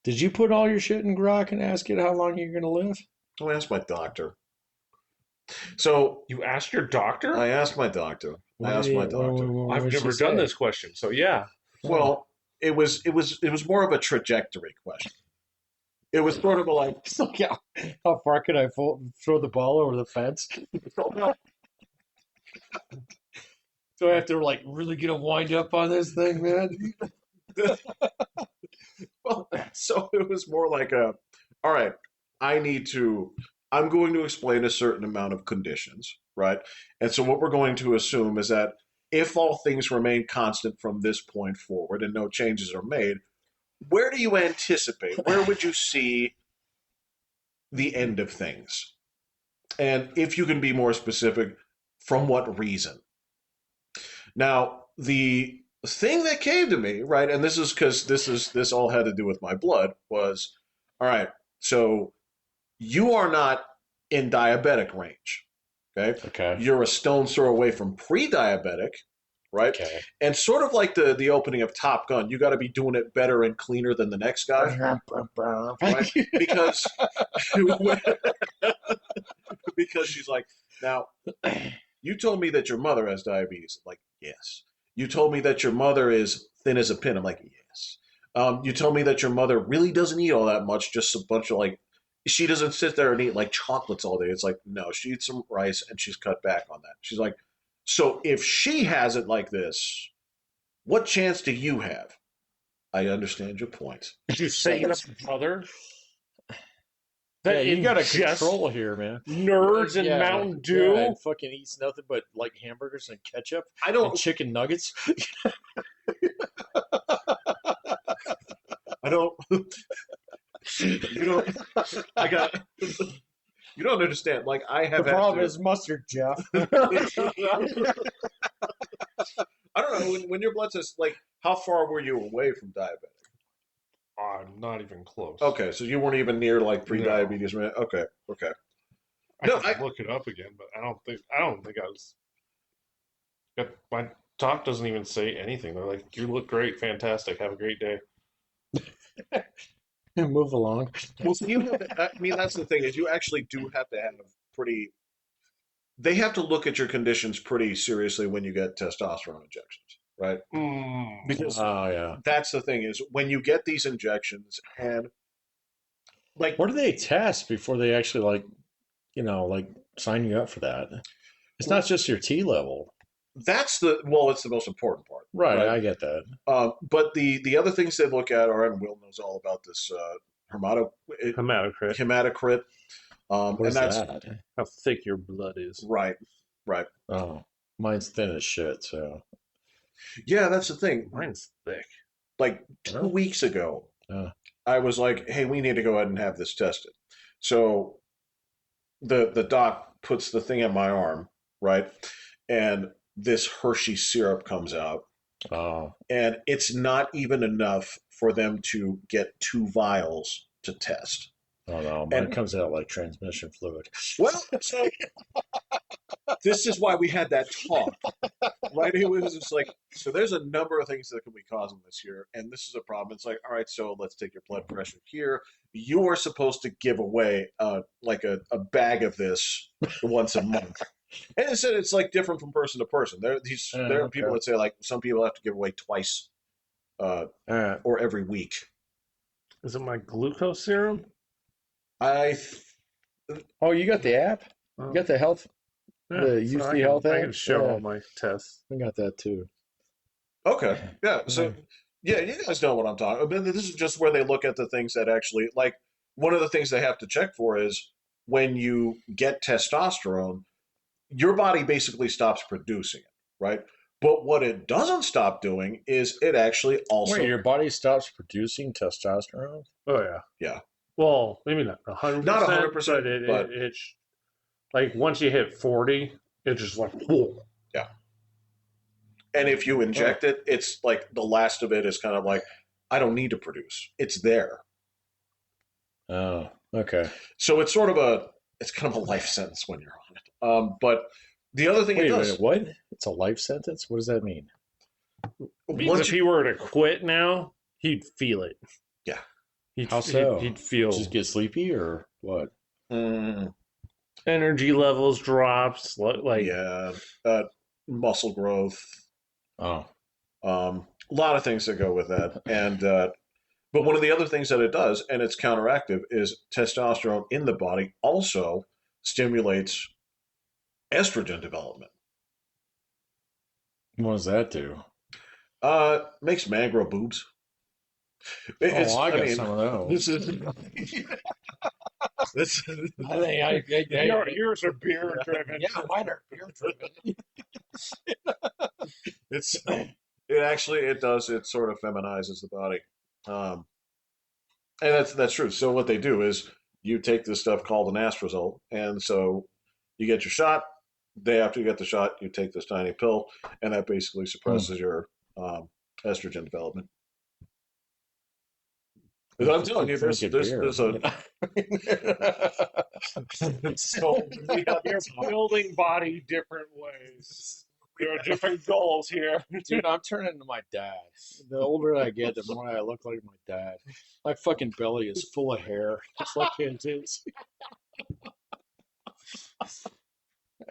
Did you put all your shit in Grok and ask it how long you're going to live? I'll ask my doctor. So You asked your doctor? I asked my doctor. What I did asked he- my doctor. what I've did she never done say? this question, so yeah. Well, it was more of a trajectory question. It was sort of a like, It's like, how far can I throw the ball over the fence? So I have to like really get a wind up on this thing, man. well, so it was more like a, all right, I'm going to explain a certain amount of conditions, right? And so what we're going to assume is that if all things remain constant from this point forward and no changes are made, where do you anticipate? Where would you see the end of things? And if you can be more specific, from what reason? Now, the thing that came to me, right, and this is because this all had to do with my blood, was all right, so you are not in diabetic range. Okay. Okay. You're a stone's throw away from pre-diabetic, right? Okay. And sort of like the opening of Top Gun, you got to be doing it better and cleaner than the next guy, right? Because because she's like, now you told me that your mother has diabetes. I'm like, yes. You told me that your mother is thin as a pin. I'm like, yes. You told me that your mother really doesn't eat all that much, just a bunch of like, she doesn't sit there and eat like chocolates all day. It's like, no, she eats some rice and she's cut back on that. She's like, so if she has it like this, what chance do you have? I understand your point. Did you say your brother? Yeah, you got to ingests control here, man. nerds and Yeah, Mountain Dew? yeah, and fucking eats nothing but like hamburgers and ketchup I and don't, chicken nuggets. I don't, you don't, I got, you don't understand. Like I The have had problem to, is mustard, Jeff. I don't know when your blood test, like how far were you away from diabetic? I'm not even close. Okay, so you weren't even near like pre-diabetes, right? Okay, okay. No, I can look it up again, but I don't think I was. My doc doesn't even say anything. They're like, "You look great, fantastic, have a great day." Move along. Well, so you have. I mean, that's the thing is you actually do have to have pretty. They have to look at your conditions pretty seriously when you get testosterone injections, right? Because Oh yeah. that's the thing is when you get these injections and like What do they test before they actually like sign you up for that? It's not just your T level. that's it's the most important part, Right, I get that. But the other things they look at are, and Will knows all about this Hematocrit. hematocrit, What and is that's that? How thick your blood is. right, right. Oh, mine's thin as shit, so. Yeah, that's the thing. Mine's thick. Like 2 weeks ago, Uh, I was like, "Hey, we need to go ahead and have this tested." So the doc puts the thing in my arm, right, and this Hershey syrup comes out, oh. and it's not even enough for them to get 2 vials to test. Oh no, mine And comes out like transmission fluid. well, so this is why we had that talk, right? It was just like, so there's a number of things that can be causing this here, and this is a problem. It's like, all right, so let's take your blood pressure here. You are supposed to give away like a bag of this once a month. And it said it's like different from person to person. There are people okay. that say like some people have to give away twice All right. or every week. Is it my glucose serum? I Oh, you got the app? Oh. You got the health? Yeah, The so UC Health I app? can show Yeah. all my tests. I got that too. okay, yeah. So yeah, you guys know what I'm talking about. This is just where they look at the things that actually like one of the things they have to check for is when you get testosterone, your body basically stops producing it, right? But what it doesn't stop doing is it actually also Wait, your body stops producing testosterone? Oh yeah. yeah. Well, maybe not 100%. Not 100%, but but- it's like once you hit 40, it's just like whoa. Yeah. And if you inject it, it's like the last of it is kind of like, I don't need to produce. It's there. Oh, okay. So it's kind of a life sentence when you're on it. But the other thing it Wait a does, minute, what? It's a life sentence? What does that mean? Means once if you, he were to quit now, he'd feel it. yeah, How so? He'd feel Just get sleepy or what? mm, energy levels drops. Like yeah, muscle growth, Oh, a lot of things that go with that, and but one of the other things that it does, and it's counteractive, is testosterone in the body also stimulates estrogen development. what does that do? Makes man grow boobs. Oh, I I got mean, some of those. this is this. I think yours are beer driven. yeah, mine are beer driven. It's it actually it does it sort of feminizes the body, um, and that's true. So what they do is you take this stuff called an astrazole, and so you get your shot. Day after you get the shot, you take this tiny pill, and that basically Hmm. suppresses your estrogen development. Because I'm telling you, Drinking beer. there's a so we got You're this. building body different ways. There are different goals here. Dude, I'm turning into my dad. The older I get, the more I look like my dad. My fucking belly is full of hair, just like his is.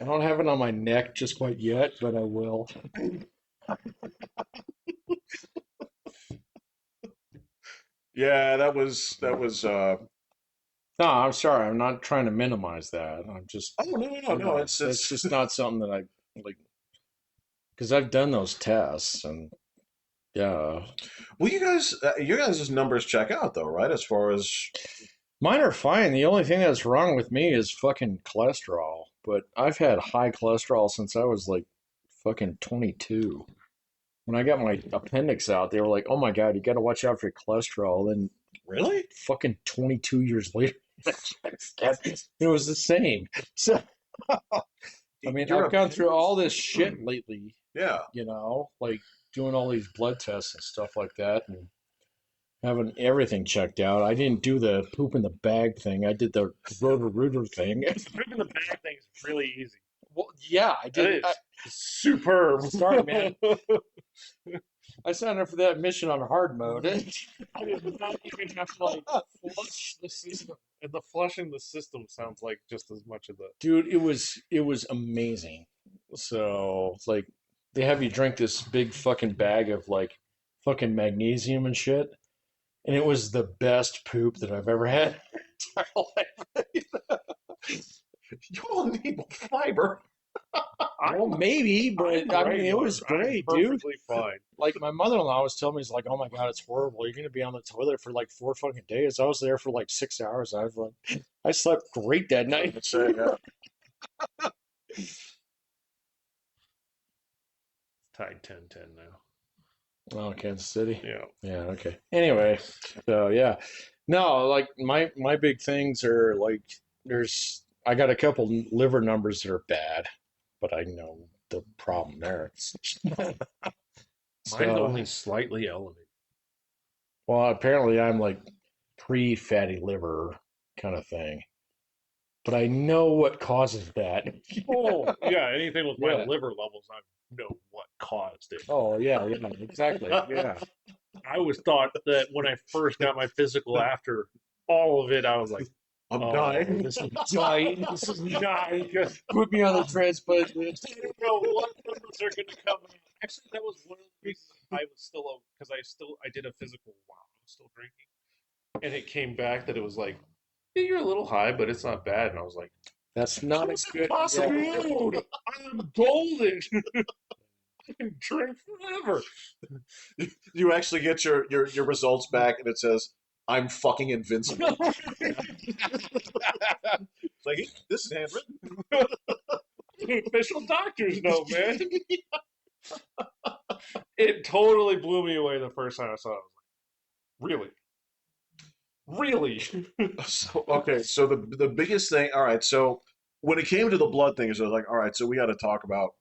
I don't have it on my neck just quite yet, but I will. Yeah, that was. No, I'm sorry. I'm not trying to minimize that. I'm just, Oh no! that's It's just not something that I like. Because I've done those tests, and yeah, well, you guys' numbers check out though, right? As far as mine are fine. The only thing that's wrong with me is fucking cholesterol. But I've had high cholesterol since I was like fucking 22. When I got my appendix out, they were like, "Oh my God, you got to watch out for your cholesterol." Then really, fucking 22 years later, it was the same. So I mean, your I've gone through all appendix? this shit lately, Yeah. like doing all these blood tests and stuff like that, and having everything checked out. I didn't do the poop in the bag thing. I did the rotor rooter thing. Moving the back thing is really easy. Well, yeah, I It did. is superb. Sorry, man. I signed up for that mission on hard mode. I did not even have to like flush the system, and the flushing the system sounds like just as much of the. Dude, it was amazing. So it's like they have you drink this big fucking bag of like fucking magnesium and shit, and it was the best poop that I've ever had in my entire life. You all need more fiber. Well, maybe, but I mean, it was great, dude. Perfectly fine. Like my mother-in-law was telling me, "He's like, oh my God, it's horrible. You're gonna be on the toilet for like 4 fucking days." I was there for like 6 hours. I was like, I slept great that night. Yeah. Tied 10-10 now. Oh, Kansas City. Yeah. Yeah. Okay. Anyway, so yeah, no, like my big things are like I got a couple liver numbers that are bad, but I know the problem there. Mine's So, only slightly elevated. well, apparently I'm like pre-fatty liver kind of thing, but I know what causes that. Oh, yeah. Anything with my Yeah. liver levels, I know what caused it. Oh yeah, exactly. Yeah. I was thought that when I first got my physical after all of it, I was like, I'm oh, dying. this is dying. This is dying. Put me on the transplant list. I don't know what numbers are going to come out. Actually, that was one of the reasons I was still, because I did a physical while I was still drinking. And it came back that it was like, yeah, you're a little high, but it's not bad. And I was like, That's not a good. possible? Yeah. dude, I'm golden. I can drink forever. You actually get your results back, and it says, "I'm fucking invincible." It's like this is handwritten. Official doctors know, man. It totally blew me away the first time I saw it. I was like, really? So okay, so the biggest thing. All right, so when it came to the blood thing, is I was like, all right, so we got to talk about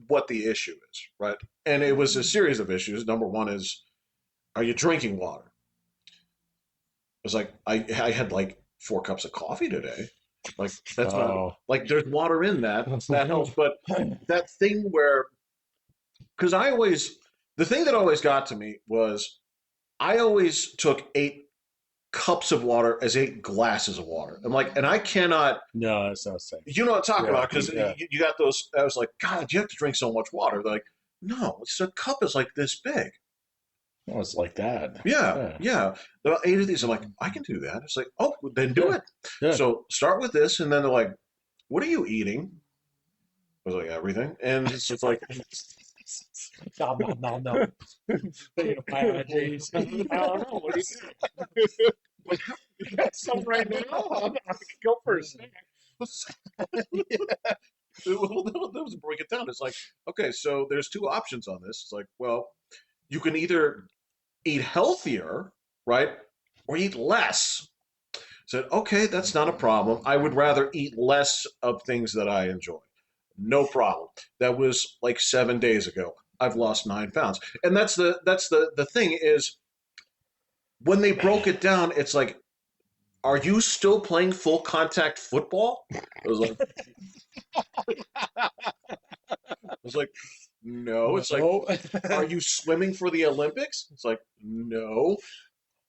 what the issue is, right? And it was a series of issues. Number one is, are you drinking water? was like, I had like 4 cups of coffee today. Like that's not like there's water in that helps, but that thing where because the thing that always got to me was I always took 8 cups of water as 8 glasses of water. I'm like, and I cannot. No, that's not the same. You know what I'm talking about because you got those. I was like, God, you have to drink so much water. They're like, no, it's a cup is like this big. Oh, it's like that. Yeah. About 8 of these. I'm like, I can do that. It's like, oh, then do it. Yeah. So start with this, and then they're like, what are you eating? I was like, everything, and it's just like. No. I don't know. What do you do? You got some right now? I can go for a snack. Yeah. That was break it down. It's like, okay, so there's 2 options on this. It's like, well, you can either eat healthier, right, or eat less. Said, okay, that's not a problem. I would rather eat less of things that I enjoy. No problem. That was like 7 days ago. I've lost 9 pounds, and that's the thing is when they broke it down, it's like, are you still playing full contact football? I was like, no. It's like, are you swimming for the Olympics? It's like, no.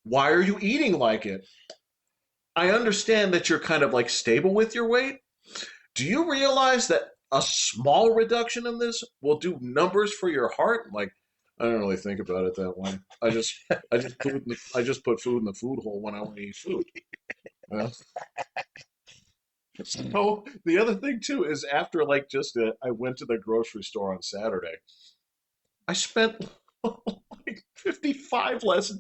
Why are you eating like it? I understand that you're kind of like stable with your weight. Do you realize that a small reduction in this will do numbers for your heart? Like, I don't really think about it that way. I just put food in the food hole when I want to eat food. Well, so the other thing too is after like I went to the grocery store on Saturday. I spent like $55 less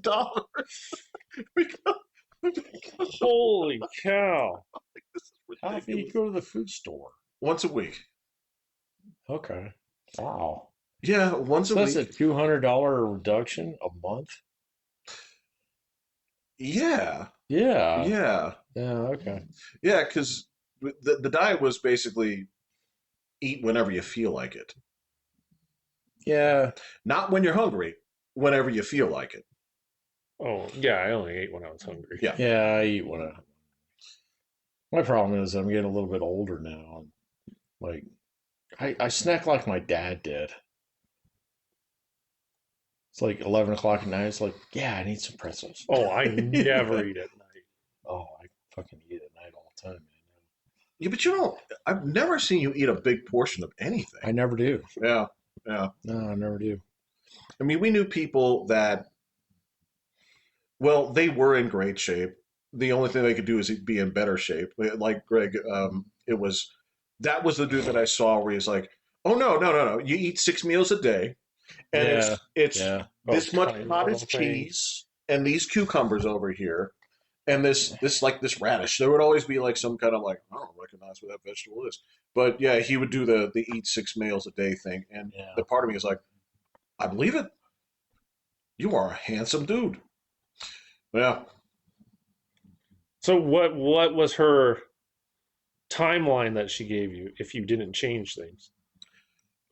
because Holy cow! this is How often do you ridiculous. go to the food store? Once a week. Okay. Wow. Yeah, once a So that's week. a $200 reduction a month? Yeah, Yeah. yeah, Yeah, okay. yeah. Because the diet was basically eat whenever you feel like it, Yeah. not when you're hungry. Whenever you feel like it. Oh yeah, I only ate when I was hungry. Yeah. Yeah, I eat when I. My problem is I'm getting a little bit older now. Like, I snack like my dad did. It's like 11 o'clock at night. It's like, yeah, I need some pretzels. Oh, I never eat at night. Oh, I fucking eat at night all the time, man. Yeah, but you don't. I've never seen you eat a big portion of anything. I never do. Yeah, yeah. No, I never do. I mean, we knew people that. Well, they were in great shape. The only thing they could do is be in better shape. Like Greg, that was the dude that I saw where he's like, "Oh no! You eat 6 meals a day, and Yeah. it's Yeah. this much tiny cottage little thing. cheese and these cucumbers over here, and this radish." There would always be like some kind of like, I don't recognize what that vegetable is, but yeah, he would do the eat 6 meals a day thing, and Yeah. the part of me is like, I believe it. You are a handsome dude. Yeah. So what was her timeline that she gave you if you didn't change things?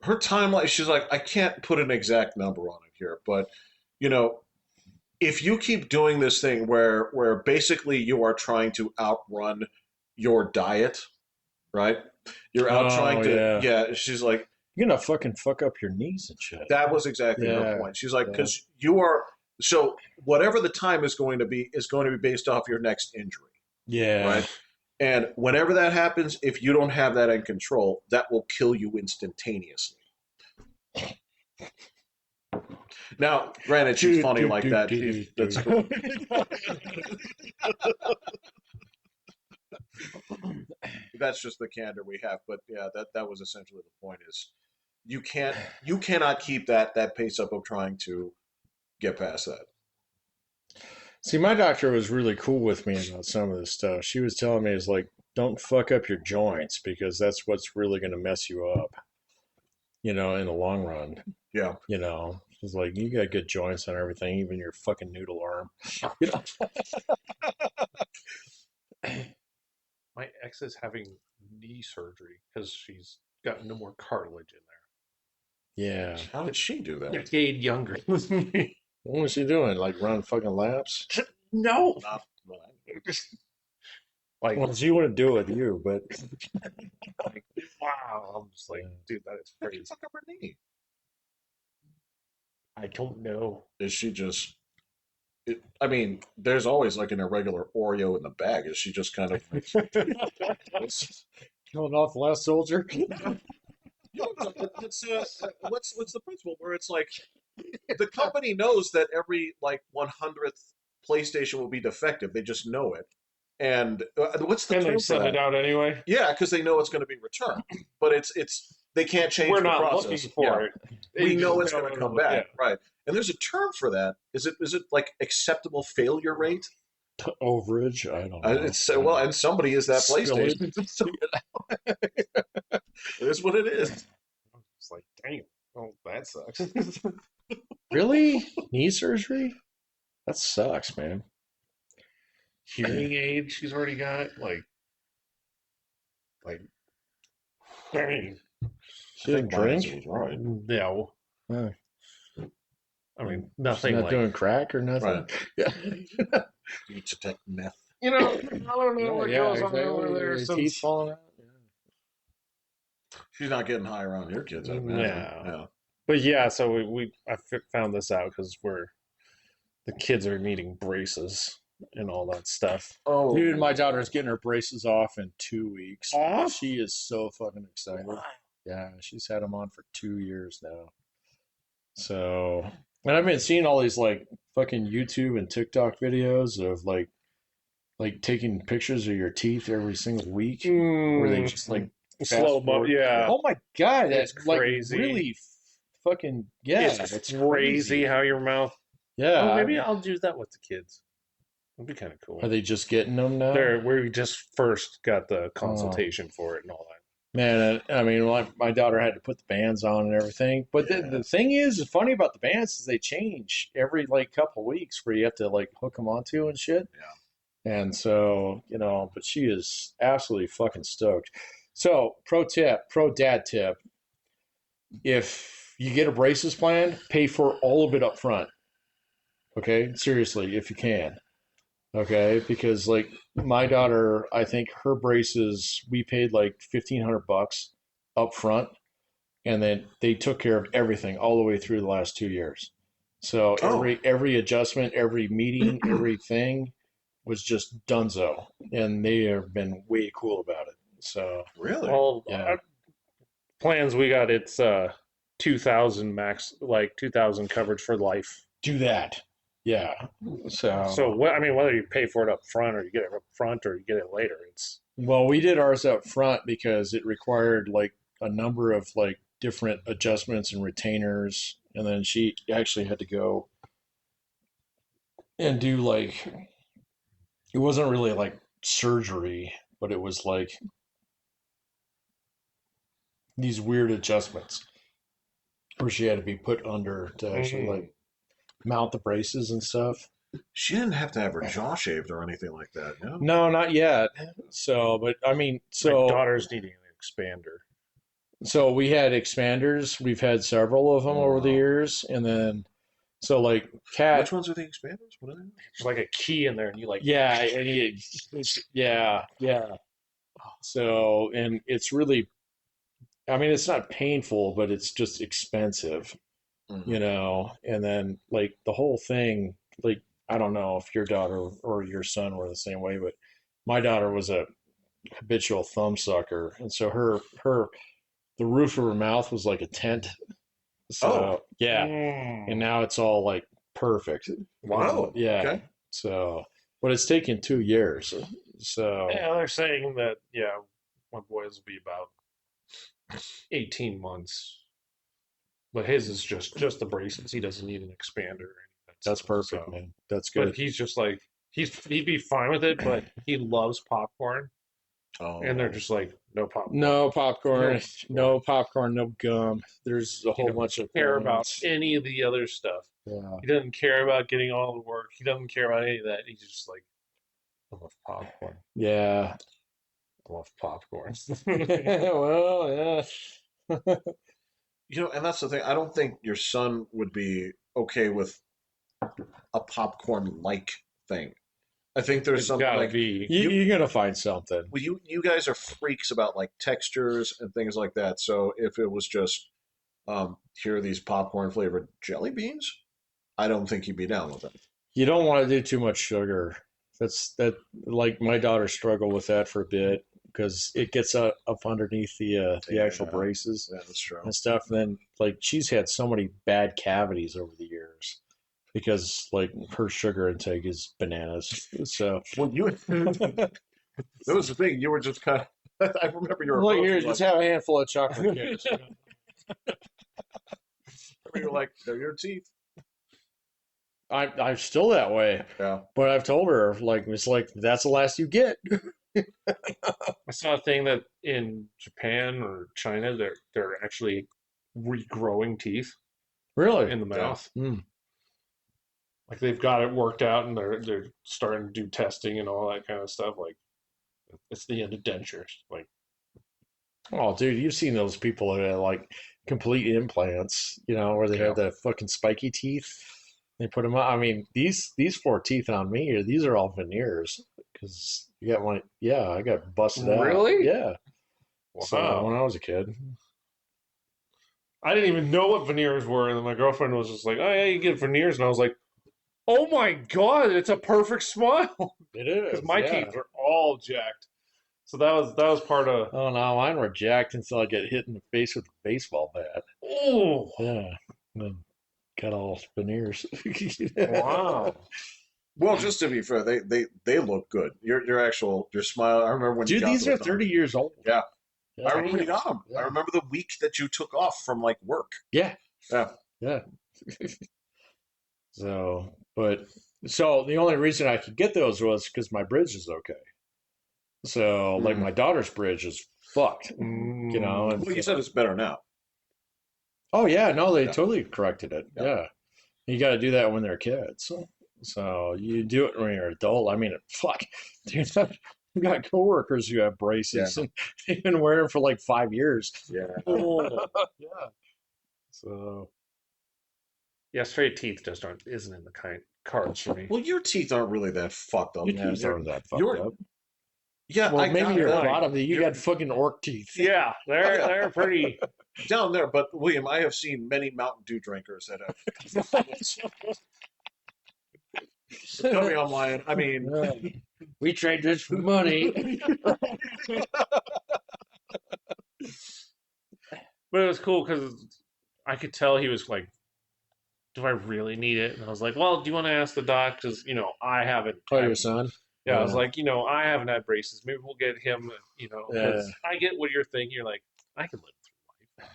Her timeline, she's like, I can't put an exact number on it here, but you know, if you keep doing this thing where basically you are trying to outrun your diet, right? You're out trying to, yeah. She's like, you're gonna fucking fuck up your knees and shit. that was exactly her point. She's like, because you are so whatever the time is going to be based off your next injury. Yeah. Right. And whenever that happens, if you don't have that in control, that will kill you instantaneously. Now, granted, she's funny like that. That's just the candor we have. But yeah, that was essentially the point. Is you cannot keep that pace up of trying to get past that. See, my doctor was really cool with me about some of this stuff. She was telling me, it's like, don't fuck up your joints because that's what's really going to mess you up, in the long run. Yeah. She's like, you got good joints and everything, even your fucking noodle arm. My ex is having knee surgery because she's got no more cartilage in there. Yeah. How did she do that? Decade younger than me. What was she doing? Like run fucking laps? No. Like, Well, she wouldn't do it with you, but like, wow. I'm just like, dude, that is How did you crazy. fuck up her knee? I don't know. Is she just? I mean, there's always like an irregular Oreo in the bag. Is she just kind of? killing off the last soldier. It's, what's the principle where it's like the company knows that every like 100th PlayStation will be defective. They just know it. And what's the And they term for send that? it out anyway. Yeah, because they know it's going to be returned, but it's they can't change We're the not process. looking for Yeah, it. we You know just it's going to come yeah. back, right? And there's a term for that. Is it like acceptable failure rate? Overage, I don't know. It's well, and somebody is that Spillage. PlayStation. So it is what it is. It's like, damn. Oh, that sucks. Really? Knee surgery? That sucks, man. Hearing aid she's already got. Like, dang. She didn't drink? Was right. No. Oh. I mean, She's nothing not like. doing crack or nothing? Right. Yeah. You to take meth. You know, I don't know what goes on over there. Teeth Since, falling out. She's not getting high around your kids, I imagine. No. Yeah. but yeah, so I found this out because the kids are needing braces and all that stuff. Oh, Dude, my daughter's getting her braces off in 2 weeks. Off? She is so fucking excited. Wow. Yeah, she's had them on for 2 years now. So, and I've been seeing all these like fucking YouTube and TikTok videos of like taking pictures of your teeth every single week, where they just like slow mo. Yeah. Oh my god, that's It's like crazy. really fucking yeah. It's crazy how your mouth. Yeah. Oh, maybe I'll do that with the kids. It'd be kind of cool. Are they just getting them now? We just first got the consultation for it and all that. Man, I mean, my daughter had to put the bands on and everything. But the thing is funny about the bands is they change every like couple weeks where you have to like hook them onto and shit. Yeah. And so, but she is absolutely fucking stoked. So, pro dad tip. If you get a braces plan, pay for all of it up front. Okay? Seriously, if you can. Okay? Because like my daughter, I think her braces, we paid like $1,500 up front, and then they took care of everything all the way through the last 2 years. So every adjustment, every meeting, everything was just dunzo, and they have been way cool about it. So really? Well, yeah. Plans we got, it's 2,000 max, like 2,000 coverage for life. Do that. Yeah. So what? I mean, whether you pay for it up front or you get it up front or you get it later, it's well, we did ours up front because it required like a number of like different adjustments and retainers, and then she actually had to go and do like it wasn't really like surgery, but it was like these weird adjustments where she had to be put under to actually like mount the braces and stuff. She didn't have to have her jaw shaved or anything like that, no? No, not yet. So, but I mean, my daughter's needing an expander. So we had expanders. We've had several of them over the years, and then so like Cat. Which ones are the expanders? What are they? There's like a key in there, and you like yeah, and yeah. So and it's really, I mean, it's not painful, but it's just expensive, And then like the whole thing, like I don't know if your daughter or your son were the same way, but my daughter was a habitual thumb sucker, and so the roof of her mouth was like a tent. So yeah, and now it's all like perfect. Wow. Yeah. Okay. So, but it's taken 2 years. So yeah, they're saying that my boys will be about 18 months, but his is just the braces. He doesn't need an expander. Or anything. That's perfect, so, man. That's good. But he's just like he'd be fine with it, but he loves popcorn. Oh. And they're just like, no popcorn. No popcorn, no popcorn, no gum. There's a whole bunch of care things. about any of the other stuff. Yeah. He doesn't care about getting all the work. He doesn't care about any of that. He's just like, I love popcorn. Yeah. I love popcorn. Well, yeah. And that's the thing. I don't think your son would be okay with a popcorn-like thing. I think there's something gotta like be. You're gonna find something. well, you guys are freaks about like textures and things like that. So if it was just here are these popcorn flavored jelly beans, I don't think you'd be down with it. You don't want to do too much sugar. That like my daughter struggled with that for a bit because it gets up underneath the actual Yeah. braces Yeah, that's true. and stuff. And then like she's had so many bad cavities over the years because like her sugar intake is bananas. So Well, you that was the thing. You were just kind of. I remember you were. look both here, like, just have a handful of chocolate cakes. you were like, they're your teeth. I'm still that way, Yeah. but I've told her like it's like that's the last you get. I saw a thing that in Japan or China, they're actually regrowing teeth Really? in the mouth. Mm. Like they've got it worked out, and they're starting to do testing and all that kind of stuff. Like it's the end of dentures. Like Oh, dude, you've seen those people that have like complete implants, where they have the fucking spiky teeth. They put them on. I mean, these four teeth on me, these are all veneers because you got one. Yeah, I got busted out. Really? Yeah. wow. So when I was a kid. I didn't even know what veneers were, and then my girlfriend was just like, "Oh yeah, you get veneers," and I was like, "Oh my god, it's a perfect smile." It is. Because my yeah. teeth are all jacked. So that was part of. Oh no, mine were jacked until I get hit in the face with a baseball bat. Oh Yeah. And then got all veneers. wow! Well, just to be fair, they look good. Your smile. I remember when you Dude, got these are those 30 years old. Yeah. Yeah. I remember when you got them. Yeah. I remember the week that you took off from like work. Yeah. Yeah. Yeah. So the only reason I could get those was because my bridge is okay. So like my daughter's bridge is fucked, And Well, you said it's better now. oh yeah, no, they Yeah. totally corrected it. Yeah. Yeah, you got to do that when they're kids. So you do it when you're an adult. I mean, fuck, dude. I've got coworkers who have braces and they've been wearing them for like 5 years. Yeah. Yeah. So Yeah, straight teeth just isn't in the cards for me. Well, your teeth aren't really that fucked up, your man. teeth aren't that fucked you're- up. Yeah, Well, I maybe got your it. bottom. You got fucking orc teeth. Yeah, they're pretty. Down there, but William, I have seen many Mountain Dew drinkers that have. Tell me I'm lying. I mean, We trade this for money. But it was cool because I could tell he was like, "Do I really need it?" And I was like, "Well, do you want to ask the doc? Because I haven't." Oh, your son? Yeah, I was like, I haven't had braces. Maybe we'll get him. Because I get what you're thinking. You're like, I can live through life.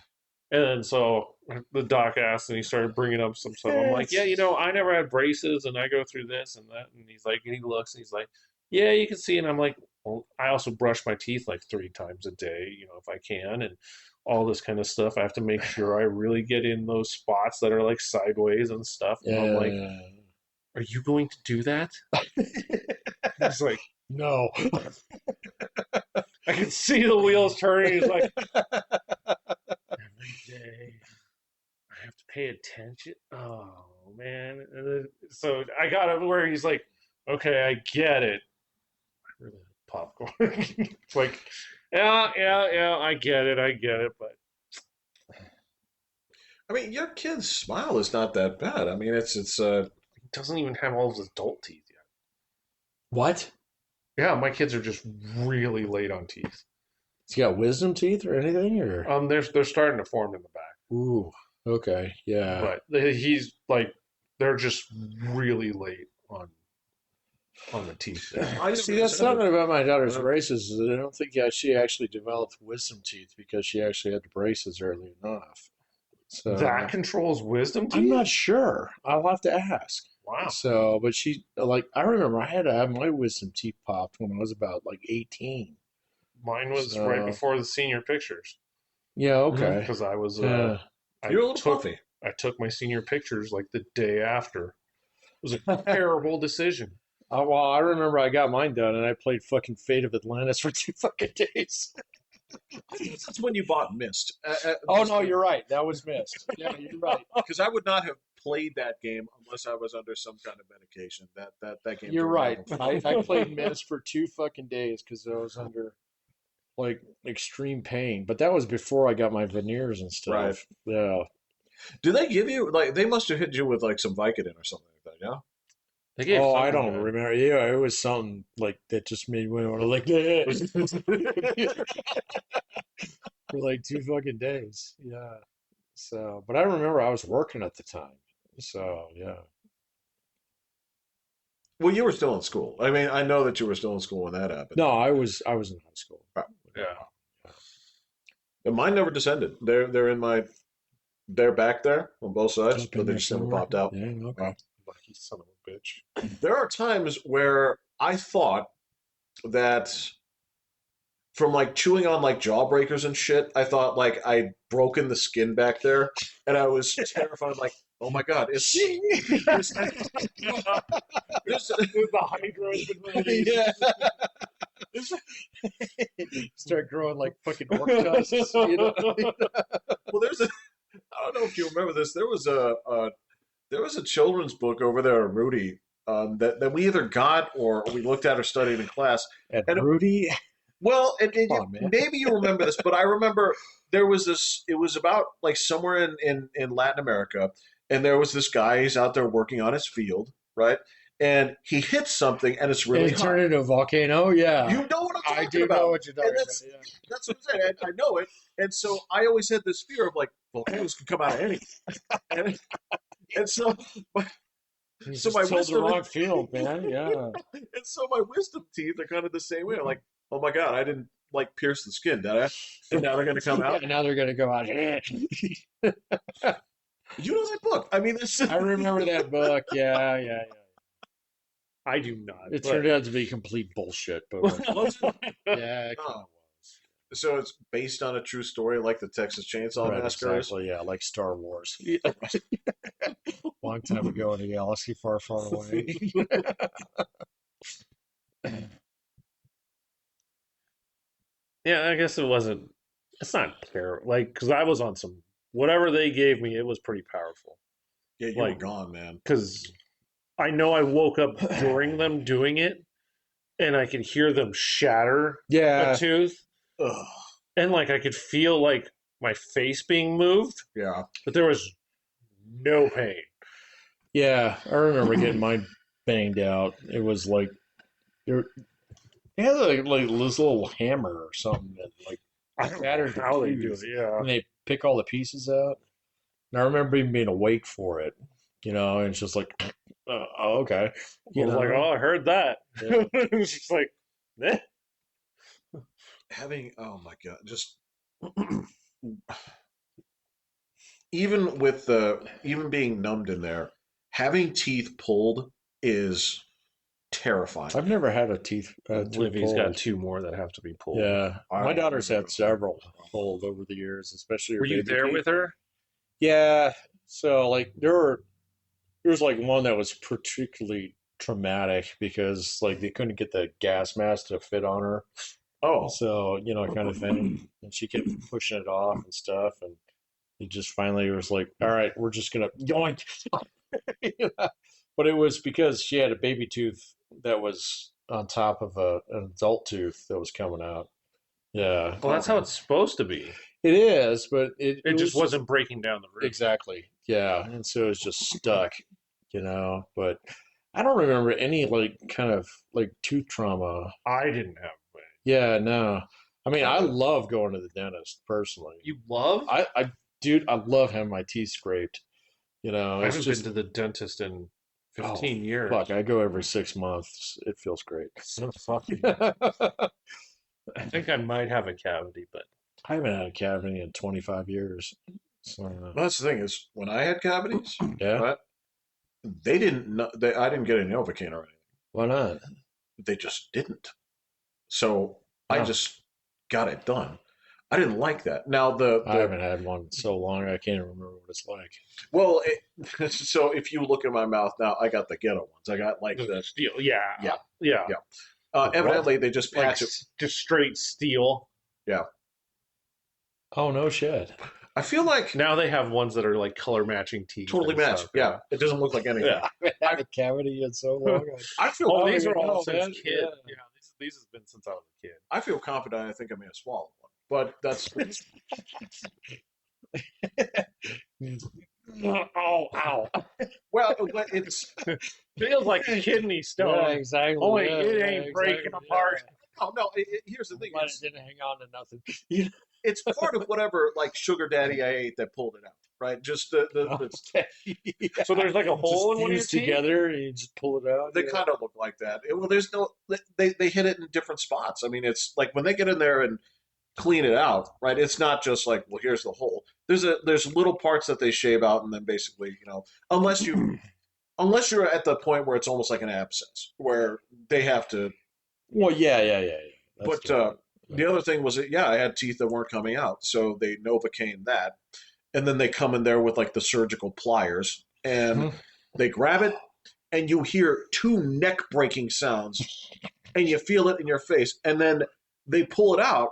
And then so the doc asked, and he started bringing up some stuff. I'm like, yeah, I never had braces, and I go through this and that. And he's like, and he looks, and he's like, yeah, you can see. And I'm like, well, I also brush my teeth like 3 times a day, if I can, and all this kind of stuff. I have to make sure I really get in those spots that are like sideways and stuff. And I'm like, are you going to do that? He's like, no. I can see the wheels turning. He's like, every day I have to pay attention. Oh man! And then, so I got it where he's like, okay, I get it. I really like popcorn. It's like, yeah, I get it, but I mean, your kid's smile is not that bad. I mean, it's he doesn't even have all of his adult teeth yet. What? Yeah, my kids are just really late on teeth. Has he got wisdom teeth or anything? Or They're starting to form in the back. ooh, okay, yeah. But he's like, they're just really late on the teeth. I See, that's something about my daughter's braces. Is that I don't think she actually developed wisdom teeth because she actually had the braces early enough. So That controls wisdom teeth? I'm not sure. I'll have to ask. Wow. So, but I remember I had to have my wisdom teeth popped when I was about like 18. Mine was So- right before the senior pictures. Yeah, okay. Because I was, Yeah. You're a little puffy. I took my senior pictures like the day after. It was a terrible decision. Well, I remember I got mine done and I played fucking Fate of Atlantis for 2 fucking days. That's when you bought Mist. Oh, no, you're right. That was missed. Yeah, you're right. Because I would not have played that game unless I was under some kind of medication. That game. You're turned me right. off. I played meds for 2 fucking days because I was under like extreme pain. But that was before I got my veneers and Right. stuff. Yeah. Do they give you like they must have hit you with like some Vicodin or something like that? Yeah. They gave Oh, I something don't good. remember. Yeah, it was something like that just made me want to like for like 2 fucking days. Yeah. So, but I remember I was working at the time. So, yeah. Well, you were still in school. I mean, I know that you were still in school when that happened. No, I was in high school. Right. Yeah. And mine never descended. They're in my they're back there on both sides, Up in but they there just never somewhere. popped out. Yeah, okay. Lucky son of a bitch. There are times where I thought that from like chewing on like jawbreakers and shit, I thought like I'd broken the skin back there, and I was terrified. Like, oh my god, it's there's, The Hydra has been released. Yeah. Start growing like fucking orc tusks. You know? well, there's a. I don't know if you remember this. There was a children's book over there at Rudy that we either got or we looked at or studied in class. And And Rudy, well, Come on, man. maybe you remember this, but I remember there was this. It was about like somewhere in Latin America, and there was this guy. He's out there working on his field, right? And he hits something, and it's really and it hot. turned into a volcano. Yeah, You know what I'm talking I do about. know what you're talking And about. Yeah. that's what I'm saying. I know it, and so I always had this fear of like volcanoes can come out of anything, and so. You So just my told the wisdom- wrong field, man. Yeah. And so my wisdom teeth are kind of the same way. I'm like, oh my god, I didn't like pierce the skin, did I? And now they're gonna come out. Yeah, now they're gonna go out. You know that book? I mean, this. I remember that book. Yeah. I do not. It but- turned out to be complete bullshit, but yeah, it kind of was. So it's based on a true story, like the Texas Chainsaw Right, Massacre. is? exactly. Yeah, like Star Wars. Long time ago in a galaxy far, far away. Yeah, I guess it wasn't. It's not terrible. Like, because I was on some whatever they gave me, it was pretty powerful. Yeah, you were Like- gone, man. Because I know I woke up during them doing it, and I could hear them shatter Yeah, a tooth, Ugh. and like I could feel like my face being moved, Yeah. but there was no pain. yeah. I remember getting mine banged out. It was like they had like this little hammer or something that like I don't know Shattered how they do tooth. it. Yeah, and they pick all the pieces out. And I remember even being awake for it, and it's just like, oh, okay. I was like, oh, I heard that. Yeah. It's just like, eh. Having oh my god, just even with even being numbed in there, having teeth pulled is terrifying. I've never had a tooth Livy's got pulled. 2 more that have to be pulled. Yeah, my I- daughter's I- had several pulled over the years, especially her Were you baby there teeth. with her? Yeah, so like there was like one that was particularly traumatic because like they couldn't get the gas mask to fit on her, Oh, so kind of thing, and she kept pushing it off and stuff, and it just finally was like, all right, we're just gonna yoink. But it was because she had a baby tooth that was on top of an adult tooth that was coming out. Yeah, Well, that's how it's supposed to be. it is, but it It was just wasn't breaking down the roof. exactly. Yeah, and so it was just stuck, But I don't remember any like kind of like tooth trauma. I didn't have. Yeah, no. I mean, I love going to the dentist personally. You love? Dude, I love having my teeth scraped. I It's haven't just been to the dentist in 15 years. fuck. I go every 6 months. It feels great. So fucking. I think I might have a cavity, but I haven't had a cavity in 25 years. So, that's the thing is when I had cavities, yeah, right? They didn't know. I didn't get a Novocaine or anything. why not? They just didn't. So I Oh. just got it done. I didn't like that. Now I haven't had one in so long I can't even remember what it's like. well, so if you look at my mouth now, I got the ghetto ones. I got like the steel. Yeah. Yeah. Yeah. Yeah. Evidently they just Like patch it. just straight steel. Oh no shit. I feel like Now they have ones that are like color matching teeth. totally and matched. stuff, Yeah, it doesn't look like anything. Yeah. I haven't had a cavity in so long. I feel Oh, don't these even are all know, since man. kid. Yeah. Yeah, these have been since I was a kid. I feel confident. I think I may have swallowed one, but that's Oh, ow. well, it's Feels like a kidney stone. Yeah, exactly. Only yeah, it yeah, ain't breaking exactly, apart. oh no. Here's the thing. But it didn't hang on to nothing. It's part of whatever like sugar daddy I ate that pulled it out, right? Just the Yeah. So there's like a hole in Just one of your fused teeth. together and you just pull it out. they yeah. kind of look like that. Well, there's no they hit it in different spots. I mean, it's like when they get in there and clean it out, right? It's not just like, well, here's the hole. There's little parts that they shave out, and then basically, unless you're at the point where it's almost like an abscess, where they have to. Well, yeah. That's But different. the other thing was that I had teeth that weren't coming out, so they novocaine that, and then they come in there with like the surgical pliers, and they grab it, and you hear two neck breaking sounds, and you feel it in your face, and then they pull it out,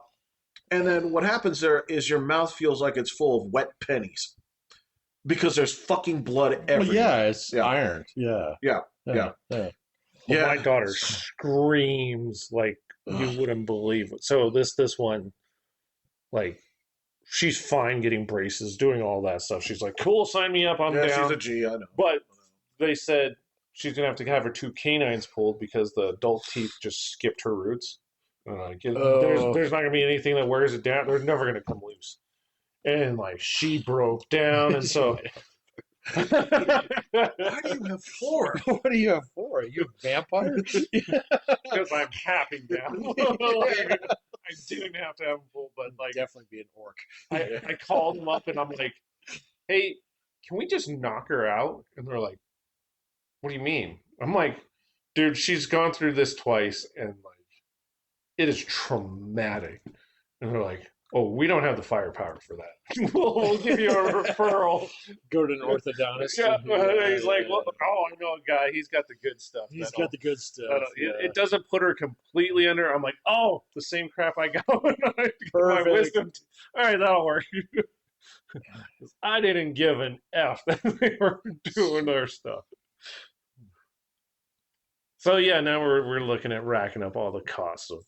and then what happens there is your mouth feels like it's full of wet pennies because there's fucking blood Well, everywhere. yeah, it's Yeah. ironed. Yeah. Yeah. Well, Yeah. my daughter screams like you wouldn't believe it. So this one, like, she's fine getting braces, doing all that stuff. She's like, cool, sign me up, I'm Yeah, down. she's a G, I know. But they said she's gonna have to have her two canines pulled because the adult teeth just skipped her roots. There's not gonna be anything that wears it down. They're never gonna come loose. And like she broke down, and so Why do you have four? What do you have for? Are you a vampire? because I'm happy now. I didn't have to have them pulled, but like Definitely be an orc. I called them up and I'm like, hey, can we just knock her out? And they're like, what do you mean? I'm like, dude, she's gone through this twice and like it is traumatic. And they're like, oh, we don't have the firepower for that. we'll give you a referral. Go to an orthodontist. Yeah, he's like, well, oh, I know a guy. He's got the good stuff. He's got the good stuff. It doesn't put her completely under. I'm like, oh, the same crap I got when I get my Perfect. wisdom. All right, that'll work. I didn't give an F that they were doing their stuff. So yeah, now we're looking at racking up all the costs of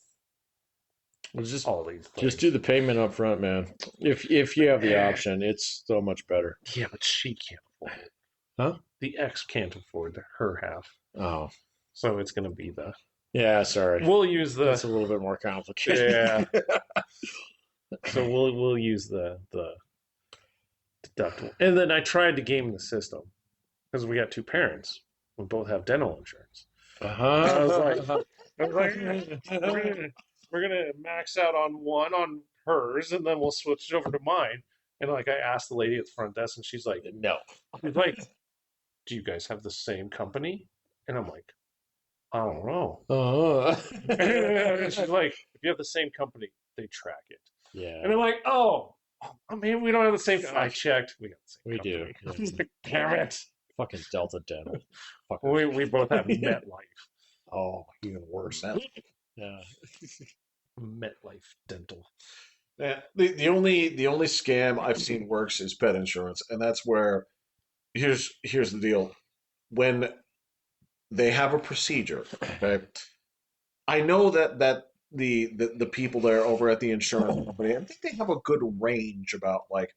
just all these things. Just do the payment up front, man. If you have the option, it's so much better. Yeah, but she can't afford it. Huh? The ex can't afford her half. Oh. So it's going to be the... Yeah, sorry. We'll use the... That's a little bit more complicated. Yeah. So we'll use the deductible. And then I tried to game the system because we got two parents. We both have dental insurance. I was like, we're gonna max out on one on hers, and then we'll switch it over to mine. And like I asked the lady at the front desk, and she's like, no. She's like, do you guys have the same company? And I'm like, I don't know. And she's like, if you have the same company, they track it. Yeah. And I'm like, oh, I mean, we don't have the same. I checked. We got the same. We company. do. I was like, damn it. Fucking Delta Dental. We both have MetLife. Oh, even worse. Yeah. MetLife Dental. Yeah, the only scam I've seen works is pet insurance, and that's where here's the deal. When they have a procedure, okay, I know that the people there over at the insurance company, I think they have a good range about like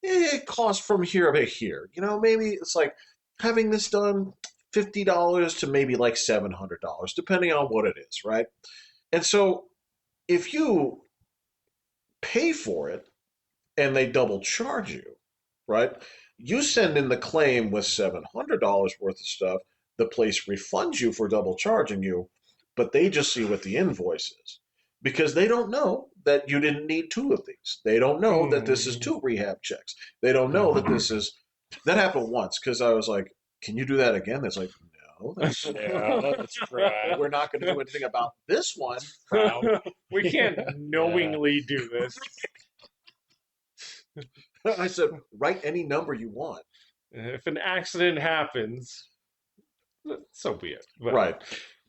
it costs from here to here. You know, maybe it's like having this done $50 to maybe like $700, depending on what it is, right? And so if you pay for it and they double charge you, right? You send in the claim with $700 worth of stuff. The place refunds you for double charging you, but they just see what the invoice is because they don't know that you didn't need two of these. They don't know that this is 2 rehab checks. They don't know that this is. That happened once because I was like, "Can you do that again?" It's like, "No, that's right. We're not going to do anything about this one." We can't knowingly do this. I said, "Write any number you want." If an accident happens, so be it. But Right.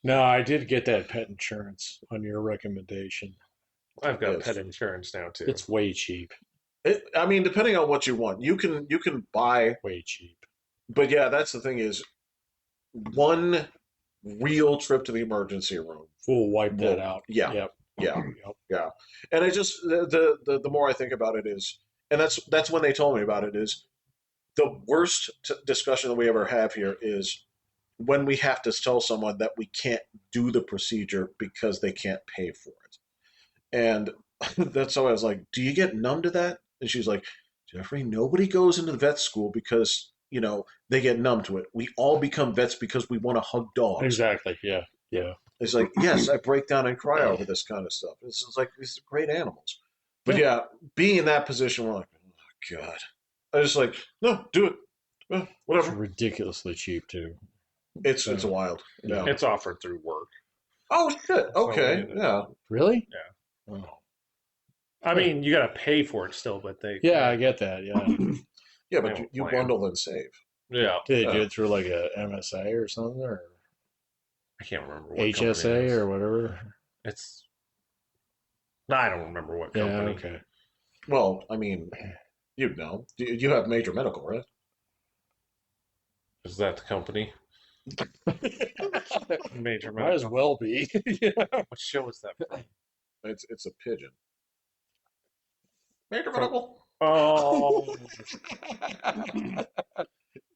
No, I did get that pet insurance on your recommendation. I've got Yes. pet insurance now too. It's way cheap. I mean, depending on what you want, you can buy. Way cheap. But yeah, that's the thing is one real trip to the emergency room. We'll wipe that Well, out. yeah. Yep. Yeah, Yep. yeah. And I just the more I think about it is, and that's when they told me about it is the worst discussion that we ever have here is when we have to tell someone that we can't do the procedure because they can't pay for it. And that's how I was like, "Do you get numb to that?" And she's like, "Jeffrey, nobody goes into vet school because they get numb to it. We all become vets because we want to hug dogs." Exactly. Yeah. Yeah. It's like, yes, I break down and cry over this kind of stuff. It's just like these are great animals. But yeah, being in that position, we're like, oh God. I just like, no, do it. It's Whatever. ridiculously cheap too. It's wild. Yeah. It's offered through work. Oh shit. Okay. So, Yeah. Really? Yeah. Oh. I mean, you got to pay for it still, but they. Yeah, I get that. Yeah. Yeah, They but have a you plan. bundle and save. Yeah. Did they do it through like a MSA or something, or I can't remember what company it HSA is. or whatever? It's. No, I don't remember what Yeah. company. Okay. Well, I mean, you'd know. You have major medical, right? Is that the company? Major Might as Medical. well be. Yeah. What show is that from? It's a pigeon. Major medical. Oh.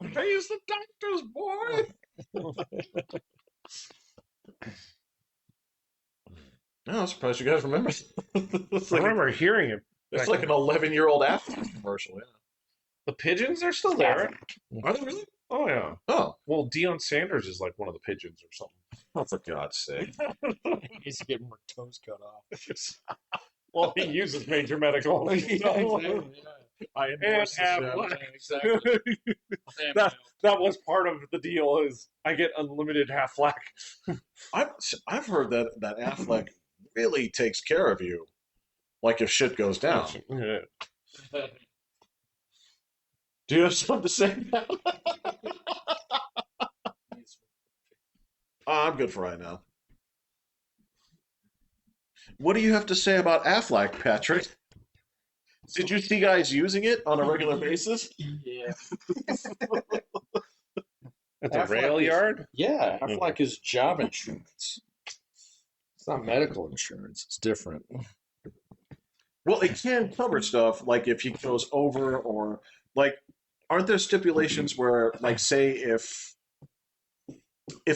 He's the doctor's boy. No, I'm surprised you guys remember. It's I like remember hearing it. it's like an 11-year-old Aflac commercial. Yeah. The pigeons are still there. Are they really? Oh, yeah. Oh, Well, Deion Sanders is like one of the pigeons or something. oh, for God's sake! He needs to get more toes cut off. Well, he uses major medical. I And endorse the show. Affleck. Exactly. That was part of the deal is I get unlimited Half-Lack. I've heard that Affleck really takes care of you, like if shit goes down. Yeah. Do you have something to say now? I'm good for right now. What do you have to say about Affleck, Patrick? Did you see guys using it on a regular basis? Yeah. At the Affleck rail is- yard? Yeah. Aflac is job insurance. It's not medical insurance. It's different. Well, it can cover stuff like if he goes over or like, aren't there stipulations where, like, say if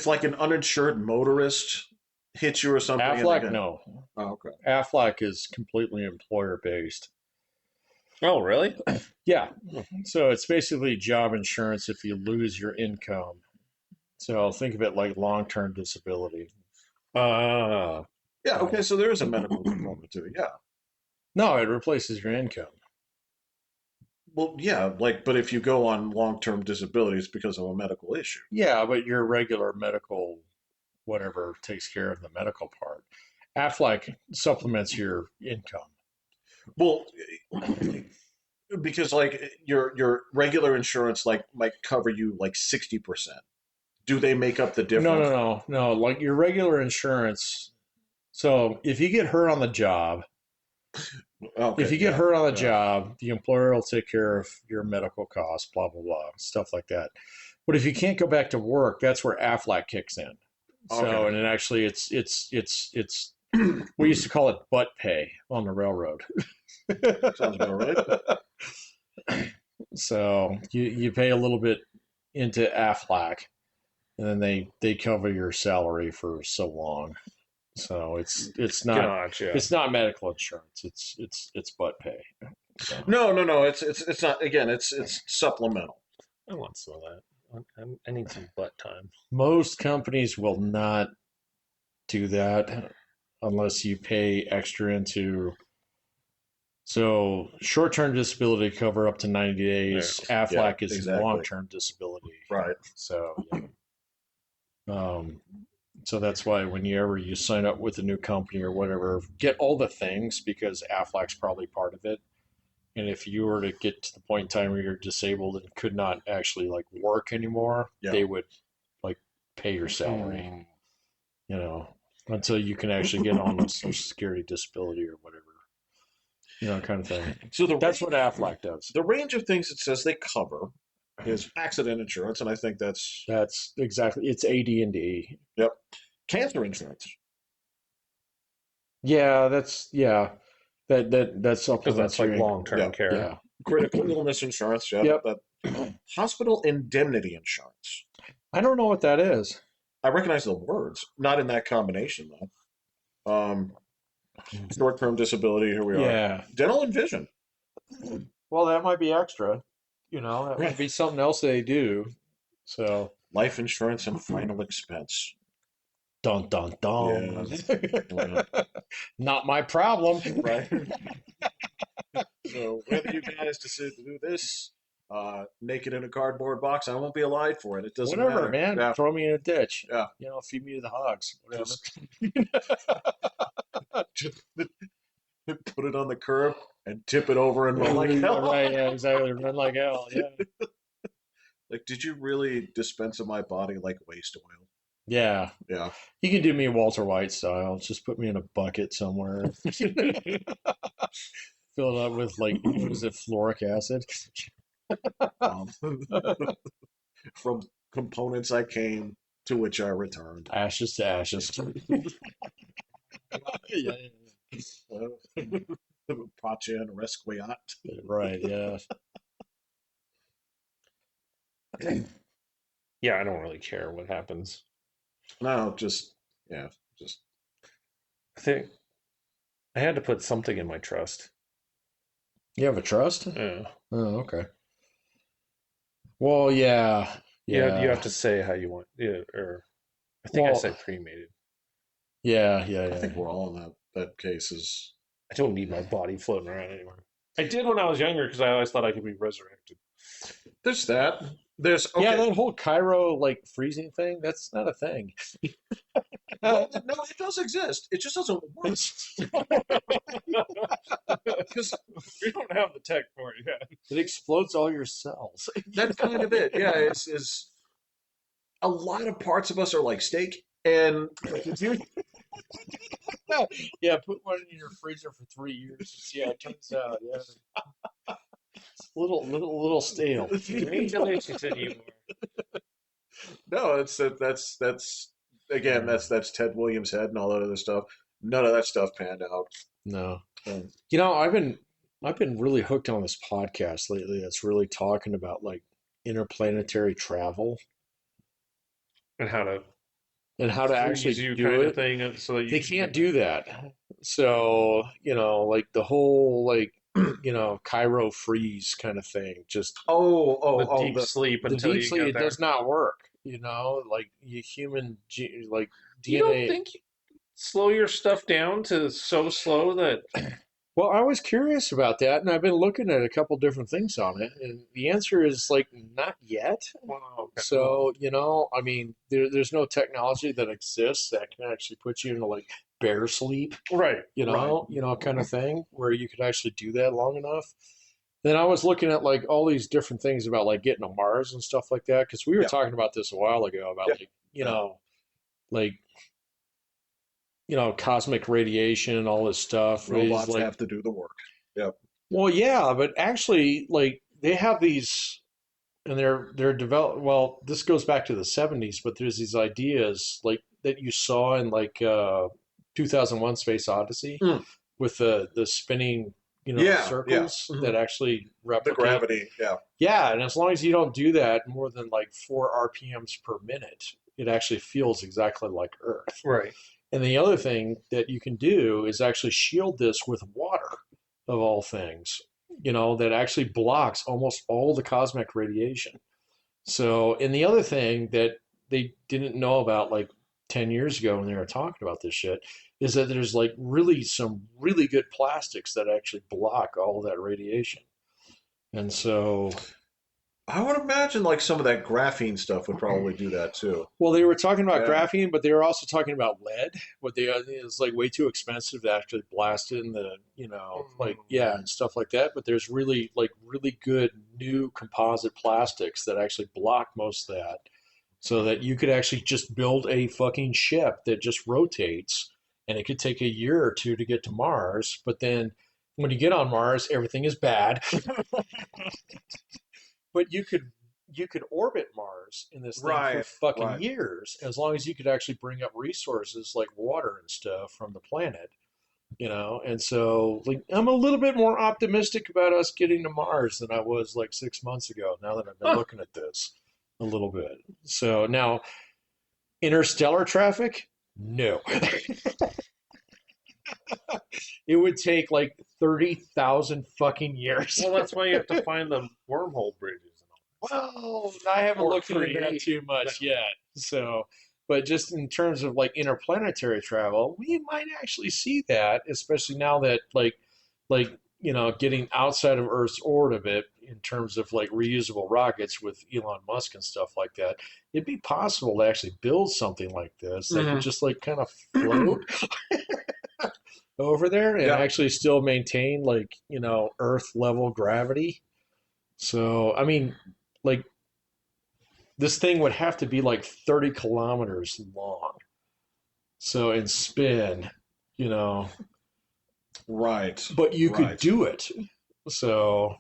like an uninsured motorist hits you or something? and they Aflac, can- no. Oh, okay. Aflac is completely employer based. Oh, really? Yeah. So it's basically job insurance if you lose your income. So think of it like long term disability. Uh, Yeah. Okay. So there is a medical component to it. Yeah. No, it replaces your income. Well, yeah. Like, but if you go on long-term disability, it's because of a medical issue. Yeah, but your regular medical whatever takes care of the medical part. Aflac supplements your income. Well, because like your regular insurance like might cover you like 60%. Do they make up the difference? No. Like your regular insurance. So if you get hurt on the job, Okay, if you get yeah, hurt on the yeah. job, the employer will take care of your medical costs, blah blah blah, stuff like that. But if you can't go back to work, that's where Aflac kicks in. So Okay. and it actually it's we used to call it butt pay on the railroad. Sounds about right. So you pay a little bit into Aflac, and then they cover your salary for so long. So it's not gotcha. it's not medical insurance. It's butt pay. So. No. It's not. Again, it's supplemental. I want some of that. I need some butt time. Most companies will not do that unless you pay extra into. So short-term disability cover up to 90 days. Yeah. Aflac Yeah, is exactly. long-term disability. Right. So, so that's why whenever you sign up with a new company or whatever, get all the things because Aflac's probably part of it. And if you were to get to the point in time where you're disabled and could not actually like work anymore, Yeah. they would like pay your salary, until you can actually get on the Social Security disability or whatever. kind of thing. So That's what Aflac does. The range of things it says they cover is accident insurance, and I think that's exactly, it's AD&D. Yep. Cancer insurance. Yeah, that supplements Because that's like your long-term care. Yeah. Critical illness insurance. Yeah. Yep. Hospital indemnity insurance. I don't know what that is. I recognize the words, not in that combination though. Short-term disability. Here we are. Yeah. Dental and vision. Well, that might be extra. That might be something else they do. So Life insurance and final expense. dun dun dun. Yeah. Not my problem. Right. So whether you guys decide to do this, naked in a cardboard box, I won't be alive for it. It doesn't Whatever, matter. man. Yeah. Throw me in a ditch. Yeah. Feed me to the hogs. Whatever. Just put it on the curb and tip it over and run like hell. Right, yeah, exactly. Run like hell, yeah. Like, did you really dispense of my body like waste oil? Yeah. Yeah. You can do me Walter White style. Just put me in a bucket somewhere. Fill it up with, what is it, fluoric acid? From components I came, to which I returned. Ashes to ashes. Yeah. Pacha and Resquiat. Right, yeah. Yeah, I don't really care what happens. No, just. I think I had to put something in my trust. You have a trust? Yeah. Oh, okay. Well, yeah. Yeah. You have to say how you want. Yeah, or I think I said cremated. Yeah. I think we're all in that case is. I don't need my body floating around anymore. I did when I was younger because I always thought I could be resurrected. There's that. There's Yeah, that whole Cairo freezing thing, that's not a thing. Well, no, it does exist. It just doesn't work. Because we don't have the tech for it yet. It explodes all your cells. That's kind of it. Yeah, it's a lot of parts of us are like steak, and yeah, put one in your freezer for 3 years and see how it turns out. Yeah, it's a little stale. Congratulations anymore. No, that's again that's Ted Williams' head and all that other stuff. None of that stuff panned out. No, I've been really hooked on this podcast lately. That's really talking about interplanetary travel and how to actually do it. Thing so that they can't do that. So the whole Cairo freeze kind of thing. Just deep sleep until deep you sleep. get It there. does not work. Human DNA. You don't think you slow your stuff down to so slow that. Well, I was curious about that, and I've been looking at a couple different things on it, and the answer is not yet. Wow, okay. So I mean, there's no technology that exists that can actually put you into bear sleep, right? Kind of thing where you could actually do that long enough. Then I was looking at all these different things about getting to Mars and stuff like that, because we were talking about this a while ago about cosmic radiation and all this stuff. Robots have to do the work. Yep. Well, yeah, but actually, they have these, and they're developed. Well, this goes back to the 70s, but there's these ideas that you saw in 2001: Space Odyssey with the spinning circles that actually replicate the gravity. Yeah. Yeah, and as long as you don't do that more than 4 RPMs per minute, it actually feels exactly like Earth. Right. And the other thing that you can do is actually shield this with water, of all things, that actually blocks almost all the cosmic radiation. So, and the other thing that they didn't know about 10 years ago when they were talking about this shit is that there's really some really good plastics that actually block all of that radiation. And so I would imagine some of that graphene stuff would probably do that too. Well, they were talking about graphene, but they were also talking about lead. What it's way too expensive to actually blast it in the, and stuff like that. But there's really really good new composite plastics that actually block most of that, so that you could actually just build a fucking ship that just rotates, and it could take a year or two to get to Mars. But then when you get on Mars, everything is bad. But you could orbit Mars in this thing for Right, fucking right. years, as long as you could actually bring up resources like water and stuff from the planet. And so like I'm a little bit more optimistic about us getting to Mars than I was like 6 months ago, now that I've been Huh. looking at this a little bit. So now interstellar traffic, no. It would take like 30,000 fucking years. Well, that's why you have to find the wormhole bridges and Well, I haven't Or looked into that create too much them. yet. So, but just in terms of like interplanetary travel, we might actually see that, especially now that getting outside of Earth's orbit in terms of like reusable rockets with Elon Musk and stuff like that. It'd be possible to actually build something like this that could Mhm. just like kind of float over there and Yeah. actually still maintain like, Earth level gravity. So, I mean, like this thing would have to be like 30 kilometers long. So, in spin, you know, Right. but you could Right. do it. So,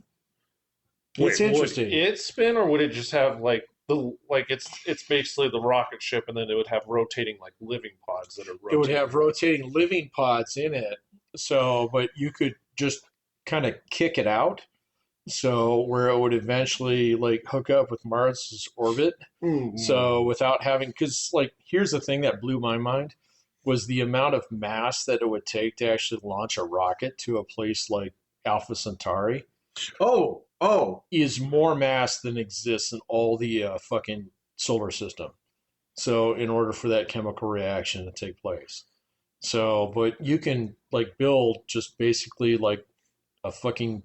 it's Wait, interesting. would it spin, or would it just have it's basically the rocket ship, and then it would have rotating like living pods that are rotating? It would have rotating living pods in it. So, but you could just kind of kick it out. So, where it would eventually like hook up with Mars's orbit. Ooh. So, without having, because like, here's the thing that blew my mind was the amount of mass that it would take to actually launch a rocket to a place like Alpha Centauri Oh. is more mass than exists in all the fucking solar system. So, in order for that chemical reaction to take place. So, but you can like build just basically like a fucking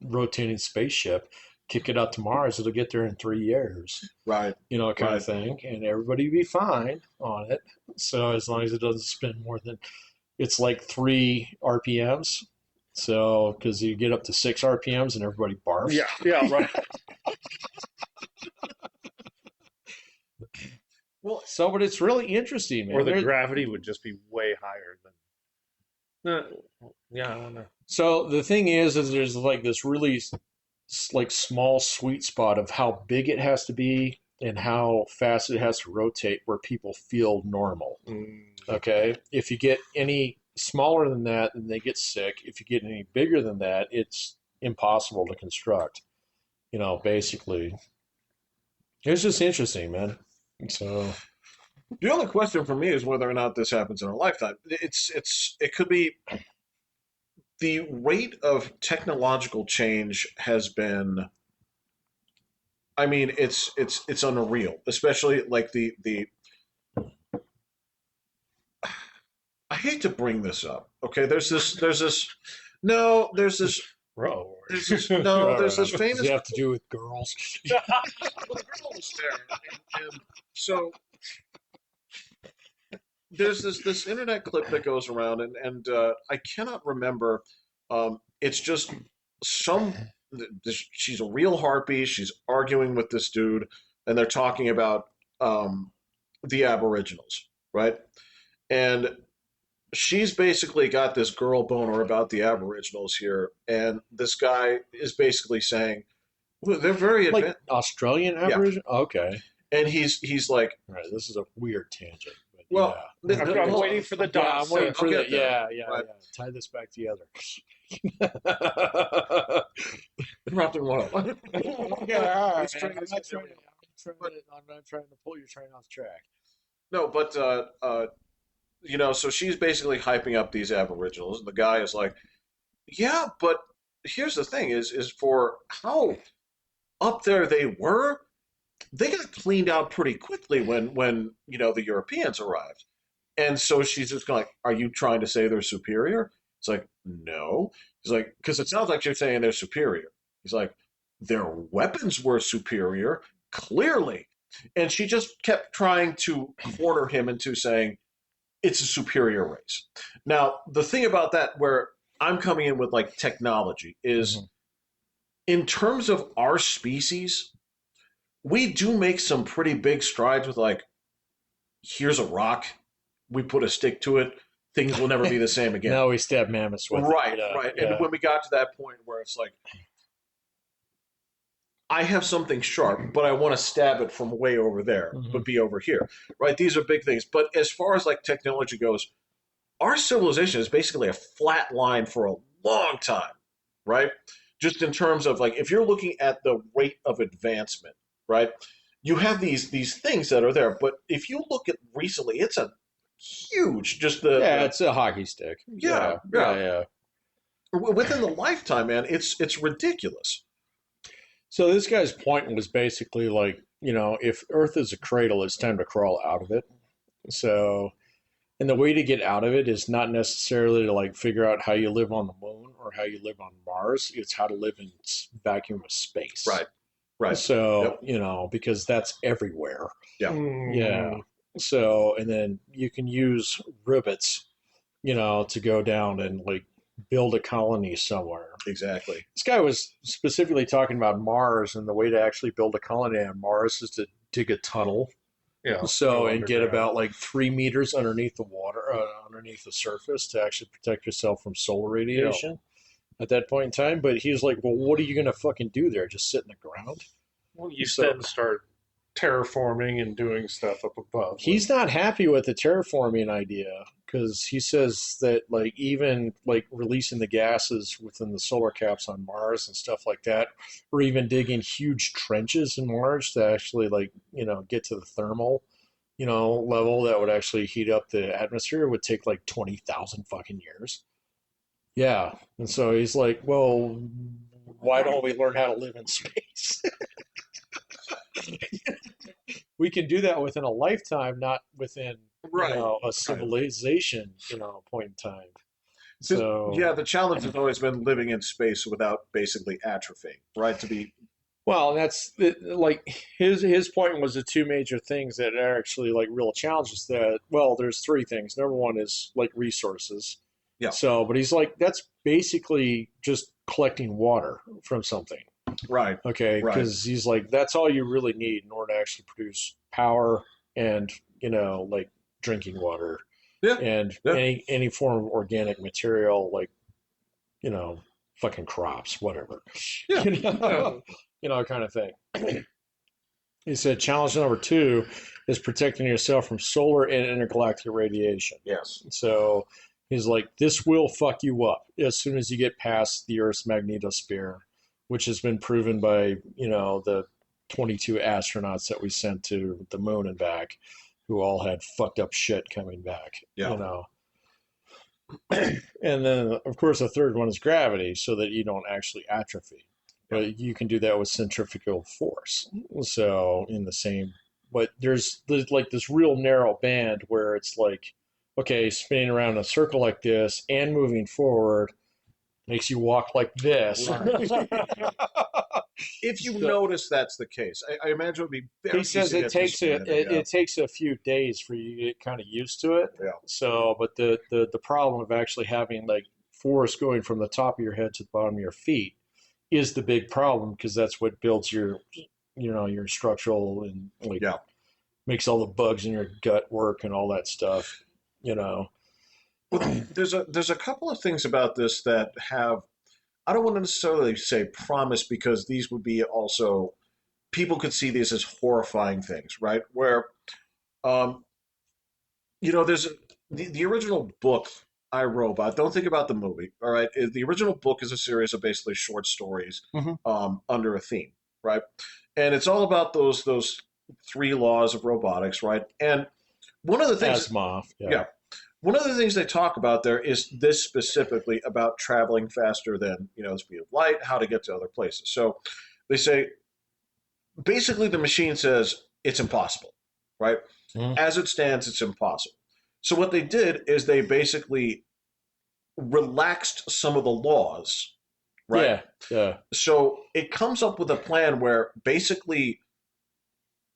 rotating spaceship, kick it out to Mars, it'll get there in 3 years, Right. kind Right. of thing, and everybody be fine on it. So as long as it doesn't spin more than it's like 3 RPMs. So because you get up to 6 RPMs and everybody barfs. Yeah, right. Well, so but it's really interesting, man. Or the gravity would just be way higher than. Yeah, I don't know. So the thing is there's like this really like small sweet spot of how big it has to be and how fast it has to rotate where people feel normal. Okay. If you get any smaller than that, then they get sick. If you get any bigger than that, it's impossible to construct. Basically. It's just interesting, man. So The only question for me is whether or not this happens in our lifetime. It could be the rate of technological change has been. I mean, it's unreal, especially like the. I hate to bring this up. Okay, no, there's this Bro. there's this no, there's this does famous it have to do with girls? girls there, and so there's this internet clip that goes around, and I cannot remember. It's just some. She's a real harpy. She's arguing with this dude, and they're talking about the Aboriginals, right? And she's basically got this girl boner about the Aboriginals here, and this guy is basically saying well, they're very Like Australian Aboriginal? Okay. and he's like, All right, this is a weird tangent. But well, yeah. I'm waiting for the Yeah, dots. I'm waiting for I'll that. get there. Yeah. Right. Tie this back together. Interrupting one. Yeah, all right, He's man. trying to- I'm not trying to pull your train off track. No, but so she's basically hyping up these Aboriginals, and the guy is like, "Yeah, but here's the thing: is for how up there they were, they got cleaned out pretty quickly when the Europeans arrived." And so she's just going like, "Are you trying to say they're superior?" It's like, "No." He's like, "Because it sounds like you're saying they're superior." He's like, "Their weapons were superior, clearly." And she just kept trying to corner him into saying it's a superior race. Now, the thing about that, where I'm coming in with like technology, is in terms of our species, we do make some pretty big strides with like, here's a rock, we put a stick to it, things will never be the same again. No, we stab mammoths with Right, it. right. Yeah. And when we got to that point where it's like, I have something sharp, but I want to stab it from way over there, but be over here, right? These are big things. But as far as like technology goes, our civilization is basically a flat line for a long time, right? Just in terms of like, if you're looking at the rate of advancement, right? You have these things that are there, but if you look at recently, it's a huge, just it's a hockey stick. Yeah. Within the lifetime, man, it's ridiculous. So this guy's point was basically like, if Earth is a cradle, it's time to crawl out of it. So, and the way to get out of it is not necessarily to like figure out how you live on the moon or how you live on Mars. It's how to live in vacuum of space. Right. So, because that's everywhere. Yeah. Yeah. So, and then you can use rivets, to go down and like build a colony somewhere. Exactly. This guy was specifically talking about Mars, and the way to actually build a colony on Mars is to dig a tunnel. Yeah. So, and get about like 3 meters underneath the water, underneath the surface to actually protect yourself from solar radiation at that point in time. But he was like, well, what are you going to fucking do there? Just sit in the ground? Well, you then start terraforming and doing stuff up above. He's not happy with the terraforming idea because he says that like even like releasing the gases within the solar caps on Mars and stuff like that, or even digging huge trenches in Mars to actually like get to the thermal level that would actually heat up the atmosphere would take like 20,000 fucking years. Yeah, and so he's like, well, why don't we learn how to live in space? We can do that within a lifetime, not within a civilization, point in time. So the challenge has always been living in space without basically atrophying, right? Well, that's like his point was the two major things that are actually like real challenges. That there's 3 things. Number one is like resources. Yeah. So, but he's like, that's basically just collecting water from something. Right. Okay. Because he's like, that's all you really need in order to actually produce power and like drinking water. Yeah. And any form of organic material, like fucking crops, whatever. Yeah. Kind of thing. He said challenge number 2 is protecting yourself from solar and intergalactic radiation. Yes. So he's like, this will fuck you up as soon as you get past the Earth's magnetosphere, which has been proven by, the 22 astronauts that we sent to the moon and back, who all had fucked up shit coming back. Yeah. And then, of course, the third one is gravity, so that you don't actually atrophy. But you can do that with centrifugal force. So but there's like this real narrow band where it's like, okay, spinning around in a circle like this and moving forward makes you walk like this. Right. If you notice that's the case, I imagine it would be very. He says it takes a few days for you to get kind of used to it. Yeah. So, but the problem of actually having like force going from the top of your head to the bottom of your feet is the big problem, because that's what builds your your structural and like makes all the bugs in your gut work and all that stuff. Well, there's a couple of things about this that have, I don't want to necessarily say promise, because these would be also, people could see these as horrifying things, right? Where, there's the original book, I, Robot. Don't think about the movie, all right? The original book is a series of basically short stories under a theme, right? And it's all about those 3 laws of robotics, right? And one of the things, Asimov, one of the things they talk about there is this specifically about traveling faster than the speed of light, how to get to other places. So they say basically the machine says it's impossible, right? As it stands, it's impossible. So what they did is they basically relaxed some of the laws, right? Yeah. So it comes up with a plan where basically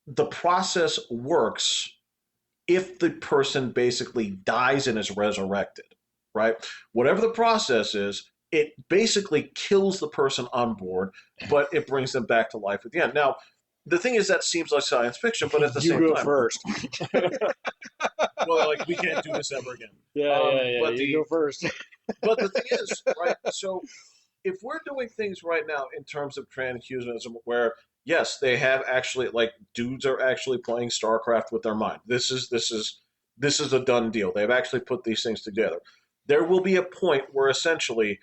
the process works if the person basically dies and is resurrected, right? Whatever the process is, it basically kills the person on board, but it brings them back to life at the end. Now, the thing is that seems like science fiction, but at the you same go time, first. well, like we can't do this ever again. Yeah. But You go first. but the thing is, right? So if we're doing things right now in terms of transhumanism, where yes, they have actually like dudes are actually playing StarCraft with their mind. This is a done deal. They've actually put these things together. There will be a point where essentially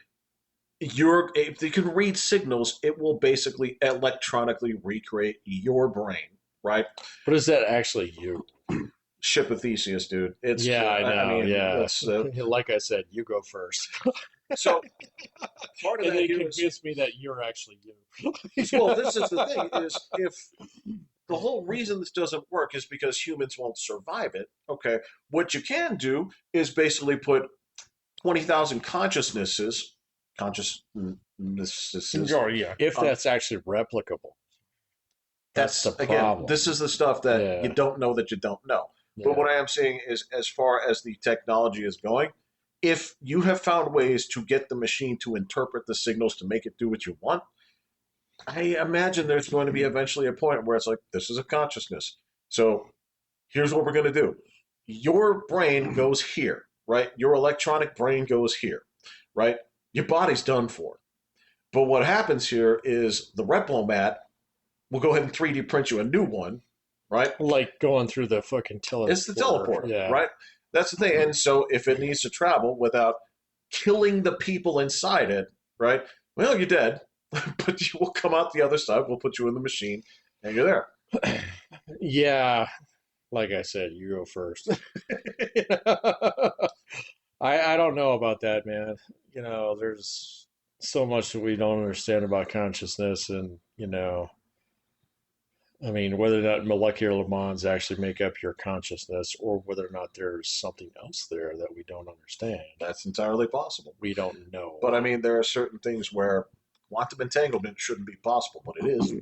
if they can read signals, it will basically electronically recreate your brain, right? But is that actually you? Ship of Theseus, dude. It's Yeah, I know. I mean, yeah, it's like I said, you go first, so part of and that they here is convince me that you're actually you. well, this is the thing: is if the whole reason this doesn't work is because humans won't survive it. Okay, what you can do is basically put 20,000 consciousnesses. Oh, yeah. If that's actually replicable, that's the again, problem. this is the stuff that you Yeah. don't know that you don't know. But Yeah. what I am saying is, as far as the technology is going, if you have found ways to get the machine to interpret the signals to make it do what you want, I imagine there's going to be eventually a point where it's like, this is a consciousness. So here's what we're going to do. Your brain goes here, right? Your electronic brain goes here, right? Your body's done for. But what happens here is the Replimat will go ahead and 3D print you a new one, right? Like going through the fucking teleporter. It's the teleporter, Yeah. right? That's the thing. And so if it needs to travel without killing the people inside it, right? Well, you're dead, but you will come out the other side. We'll put you in the machine, and you're there. Yeah. Like I said, you go first. I don't know about that, man. There's so much that we don't understand about consciousness, and I mean, whether or not molecular bonds actually make up your consciousness, or whether or not there's something else there that we don't understand. That's entirely possible. We don't know. But I mean, there are certain things where quantum entanglement shouldn't be possible, but it is.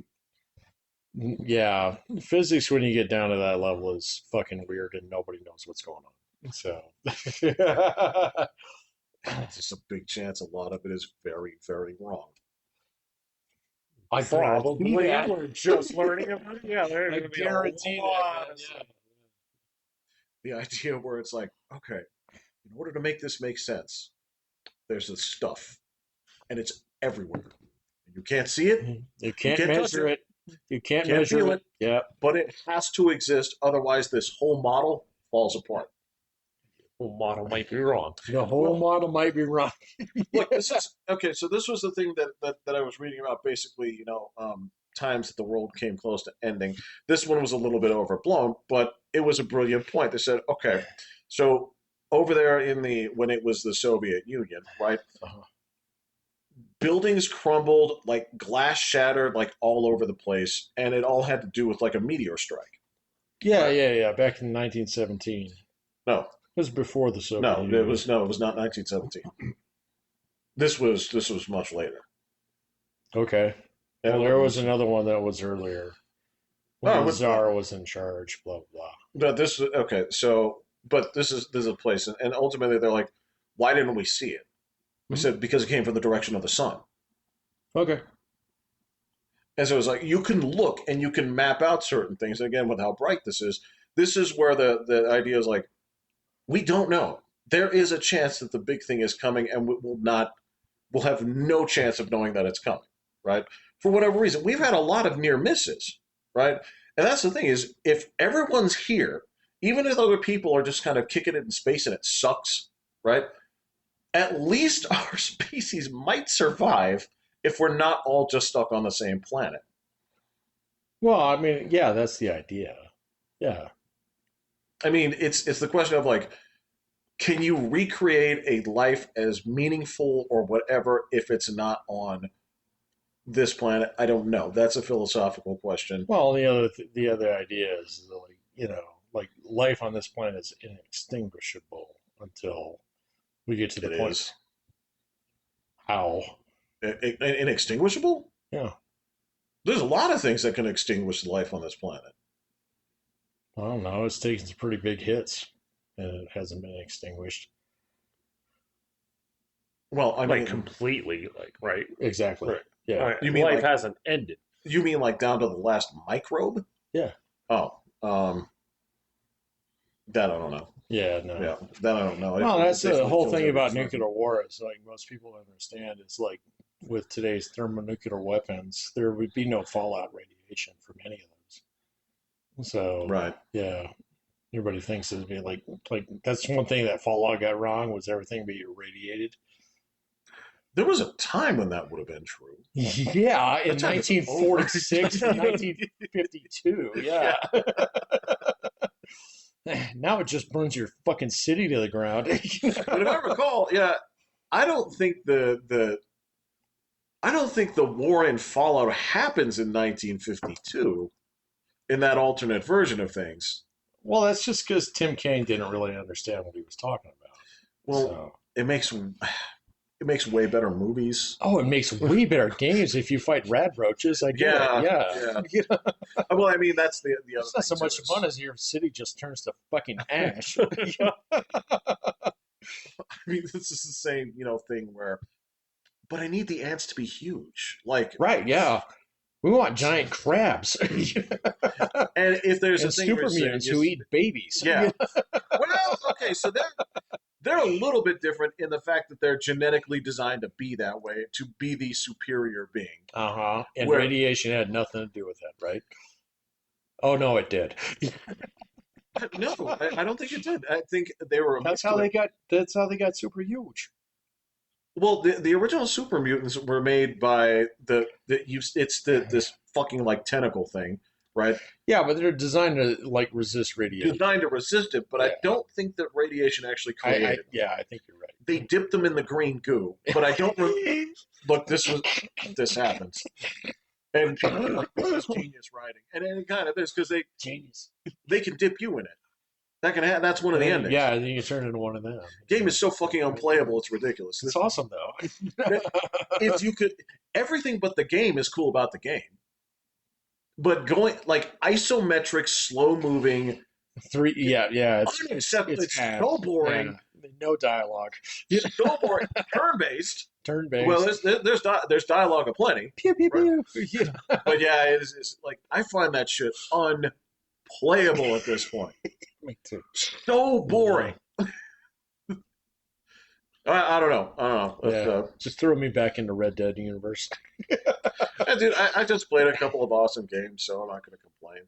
Yeah, physics when you get down to that level is fucking weird, and nobody knows what's going on. So, It's just a big chance a lot of it is very, very wrong. I Probably we're just learning about it. Yeah, there's I going to be guarantee a lot that, of man. The idea where it's like, okay, in order to make this make sense, there's this stuff, and it's everywhere. You can't see it, Yeah. You can't can't touch measure it. You can't Can't measure feel it. Yeah. but it has to exist. Otherwise, this whole model falls apart. whole model might be wrong. The whole model might be wrong. Look, this is okay. So this was the thing that I was reading about. Basically, times that the world came close to ending. This one was a little bit overblown, but it was a brilliant point. They said, okay, so over there when it was the Soviet Union, right? Uh-huh. Buildings crumbled, like glass shattered, like all over the place, and it all had to do with like a meteor strike. Yeah, Right. yeah. Back in 1917. No, It was before the Soviet no, Union. it was not 1917. This was much later. Okay. And Well, it there was another one that was earlier. When Oh, the what- Tsar was in charge, blah, blah. But this okay. So, but this is a place, and ultimately they're like, why didn't we see it? We Mhm. said because it came from the direction of the sun. Okay. And so it's like you can look and you can map out certain things. Again, with how bright this is where the idea is like, we don't know. There is a chance that the big thing is coming, and we'll have no chance of knowing that it's coming, right? For whatever reason, we've had a lot of near misses, right? And that's the thing is, if everyone's here, even if other people are just kind of kicking it in space and it sucks, right? At least our species might survive if we're not all just stuck on the same planet. Well, I mean, yeah, that's the idea. Yeah. I mean, it's the question of like, can you recreate a life as meaningful or whatever if it's not on this planet? I don't know. That's a philosophical question. Well, the other idea is that, like life on this planet is inextinguishable until we get to the It point. is How? inextinguishable. Yeah. There's a lot of things that can extinguish life on this planet. I don't know. It's taken some pretty big hits, and it hasn't been extinguished. Well, I Like mean, completely, like right. Exactly. Right. Yeah. Right. You mean life like- hasn't ended. You mean like down to the last microbe? Yeah. Oh, that I don't know. Yeah, no. Yeah, that I don't know. Well, It that's the basically whole kills thing every about fucking- nuclear war is like most people don't understand. It's like with today's thermonuclear weapons, there would be no fallout radiation from any of those. So, Right. yeah, everybody thinks it'd be like that's one thing that Fallout got wrong was everything be irradiated. There was a time when that would have been true. Yeah, in That time is 1946 over. to 1952. Yeah. Now it just burns your fucking city to the ground. But if I recall, yeah, I don't think the war in Fallout happens in 1952 in that alternate version of things. Well, that's just because Tim Kaine didn't really understand what he was talking about. Well, So. it makes way better movies. Oh, it makes way better games if you fight rad roaches. I get it. Yeah. Yeah. Well, I mean, that's the other It's not so thing, much too, fun as your city just turns to fucking ash. I mean, this is the same, thing where, but I need the ants to be huge. Like, Right, yeah. We want giant crabs. and if there's and a thing super where you're saying mutants who eat babies. yeah. Well, okay, so they're a little bit different in the fact that they're genetically designed to be that way, to be the superior being. Uh-huh. And Where- radiation had nothing to do with that, right? Oh, no, it did. No, I don't think it did. I think they were. That's how they got super huge. Well, the original super mutants were made by this fucking like tentacle thing, right? Yeah, but they're designed to like resist radiation. Designed to resist it, but I don't think that radiation actually created. I think you're right. They dipped them in the green goo, but I don't. Look, this happens, and people are like, this is genius writing, and it kind of is because Genius. they can dip you in it. That's one of the endings. Yeah, and then you turn into one of them. Game is so fucking unplayable, it's ridiculous. It's awesome though. If you could, everything but the game is cool about the game. But going like isometric, slow moving, it's unacceptable. It's so boring. Yeah. No dialogue. So boring. Turn-based. Turn-based. Well, there's dialogue aplenty. Pew pew pew. But yeah, it's like I find that shit unplayable at this point. Me too. So boring. I don't know. Yeah. Just throw me back into Red Dead universe. Dude, I just played a couple of awesome games, so I'm not going to complain.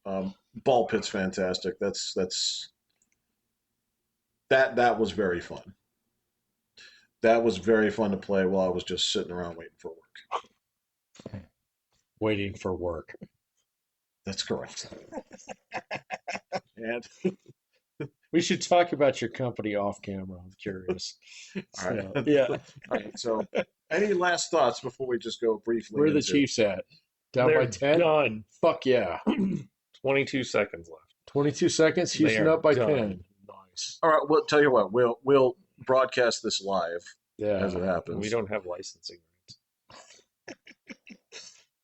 Yeah. Ball Pit's fantastic. That was very fun. That was very fun to play while I was just sitting around waiting for work. Waiting for work. That's correct. And we should talk about your company off camera. I'm curious. all right. So, yeah. All right. So, any last thoughts before we just go briefly? Where are the Chiefs at? Down by 10? Done. Fuck yeah. 22 seconds left. 22 seconds. Houston up by 10. Nice. All right. Well, tell you what. We'll broadcast this live as it happens. We don't have licensing rights.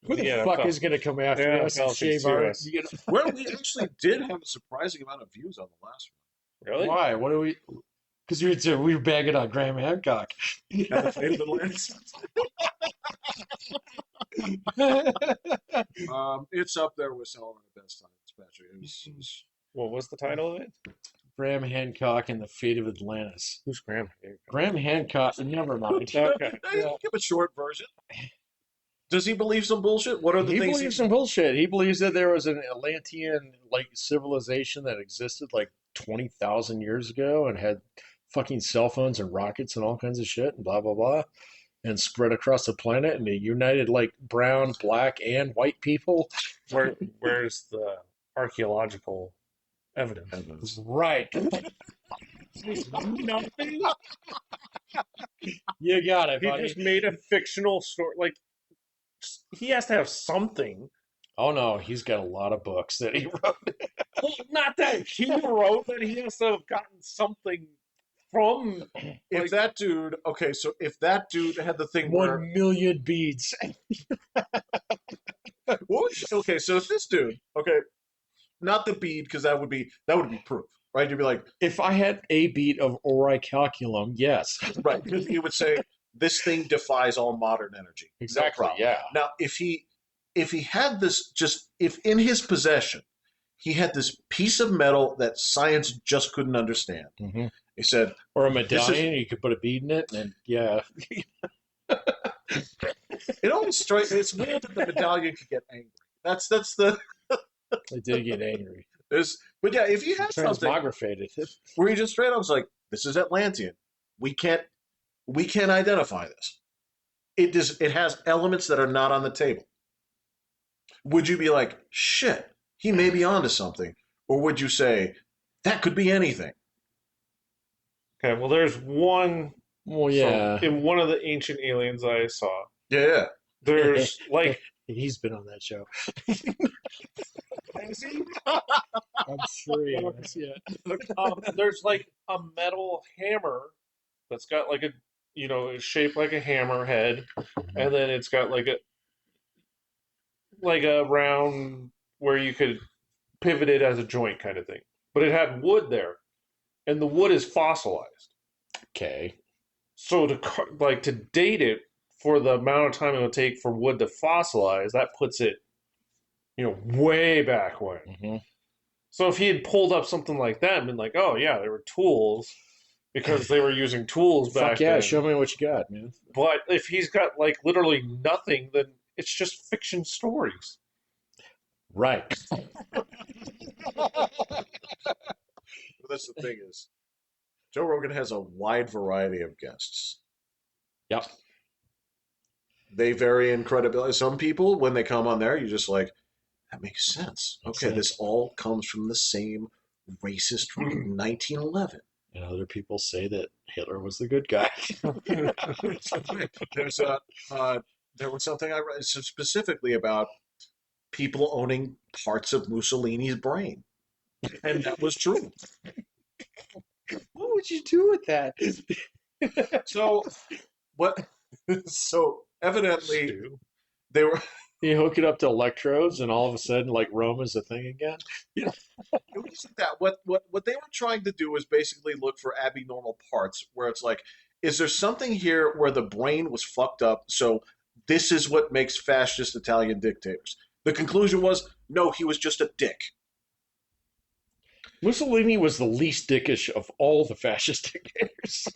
Who the fuck is going to come after us and shave our... Well, we actually did have a surprising amount of views on the last one. Really? Why? What do we... Because we were bagging on Graham Hancock. At the Fate of Atlantis. It's up there with some of the best times, Patrick. It was... What was the title of it? Graham Hancock and the Fate of Atlantis. Who's Graham Hancock? Graham Hancock, never mind. Okay. Give a short version. Does he believe some bullshit? What are the He things believes some bullshit. He believes that there was an Atlantean civilization that existed 20,000 years ago and had fucking cell phones and rockets and all kinds of shit and blah blah blah, and spread across the planet and they united brown, black, and white people. Where's the archaeological evidence? Right. Nothing. You got it, He buddy. just made a fictional story. He has to have something. Oh no, he's got a lot of books that he wrote. Well, not that he wrote, that he has to have gotten something from. If that dude had the thing where 1 million beads. okay, so if this dude, not the bead because that would be proof, right? You'd be like, If I had a bead of orichalculum, yes. right, because he would say this thing defies all modern energy. Exactly, No problem. yeah. Now, if he if he had this, just if in his possession he had this piece of metal that science just couldn't understand, Mm-hmm. he said, Or a "This is." medallion, you could put a bead in it, and yeah. It always strikes me. It's weird that the medallion could get angry. That's the. It did get angry. But yeah, if you had something Transmogrified it. where you just straight up was like, "This is Atlantean. We can't identify this. It has elements that are not on the table." Would you be like, "Shit, he may be onto something," or would you say, "That could be anything"? Okay, well, there's one. Well, yeah. So in one of the ancient aliens I saw, Yeah. there's like He's been on that show. I'm sure he has. Yeah. there's like a metal hammer that's got like a it's shaped like a hammer head, and then it's got like a round where you could pivot it as a joint kind of thing. But it had wood there, and the wood is fossilized. Okay. So to date it for the amount of time it would take for wood to fossilize, that puts it way back when. Mm-hmm. So if he had pulled up something like that and been like, oh yeah, there were tools because they were using tools back Fuck yeah, then. show me what you got, man. But if he's got like literally nothing, then it's just fiction stories. Right. That's the thing is, Joe Rogan has a wide variety of guests. Yep. They vary in credibility. Some people, when they come on there, you're just like, that makes sense. Okay, this all comes from the same racist from 1911. And other people say that Hitler was the good guy. There was something I read specifically about people owning parts of Mussolini's brain, and that was true. What would you do with that? So what? So evidently they were. You hook it up to electrodes, and all of a sudden, like Rome is a thing again. It wasn't that. What they were trying to do was basically look for abnormal parts, where it's like, is there something here where the brain was fucked up? So this is what makes fascist Italian dictators. The conclusion was, no, he was just a dick. Mussolini was the least dickish of all the fascist dictators.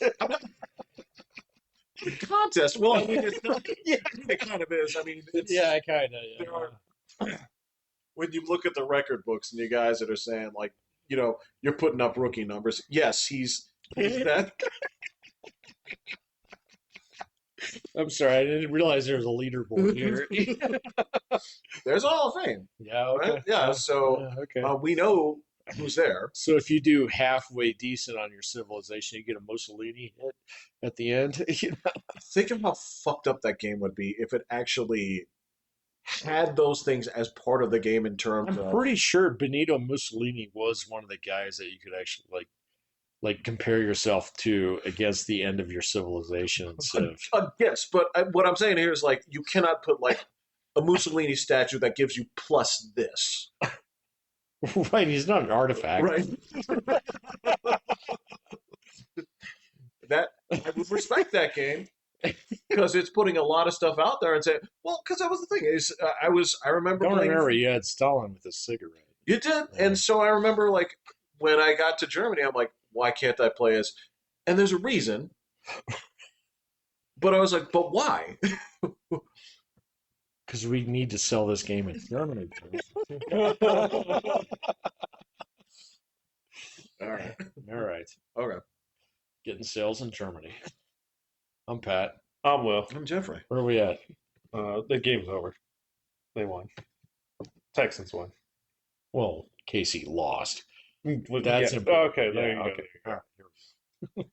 The contest. Well, I mean, it's not. Yeah, it kind of is. I mean, it's, yeah, kind of. Yeah. There are, when you look at the record books and you guys that are saying like, you're putting up rookie numbers. Yes, he's that. I'm sorry, I didn't realize there was a leaderboard here. There's a Hall of Fame. Yeah. Okay. Right? Yeah. So okay. We know who's there. So if you do halfway decent on your civilization, you get a Mussolini hit at the end. Think of how fucked up that game would be if it actually had those things as part of the game in terms of. I'm pretty sure Benito Mussolini was one of the guys that you could actually like compare yourself to against the end of your civilization instead of. Yes, but what I'm saying here is like you cannot put like a Mussolini statue that gives you plus this. Right, he's not an artifact. Right. That I would respect that game because it's putting a lot of stuff out there and saying, well, because that was the thing is I remember. Don't remember you had Stalin with a cigarette. You did, and so I remember like when I got to Germany, I'm like, why can't I play as? And there's a reason, but I was like, but why? Because we need to sell this game in Germany. All right. All right. Okay. Getting sales in Germany. I'm Pat. I'm Will. I'm Jeffrey. Where are we at? The game's over. They won. Texans won. Well, Casey lost. That's important. okay. There you go. Okay. All right.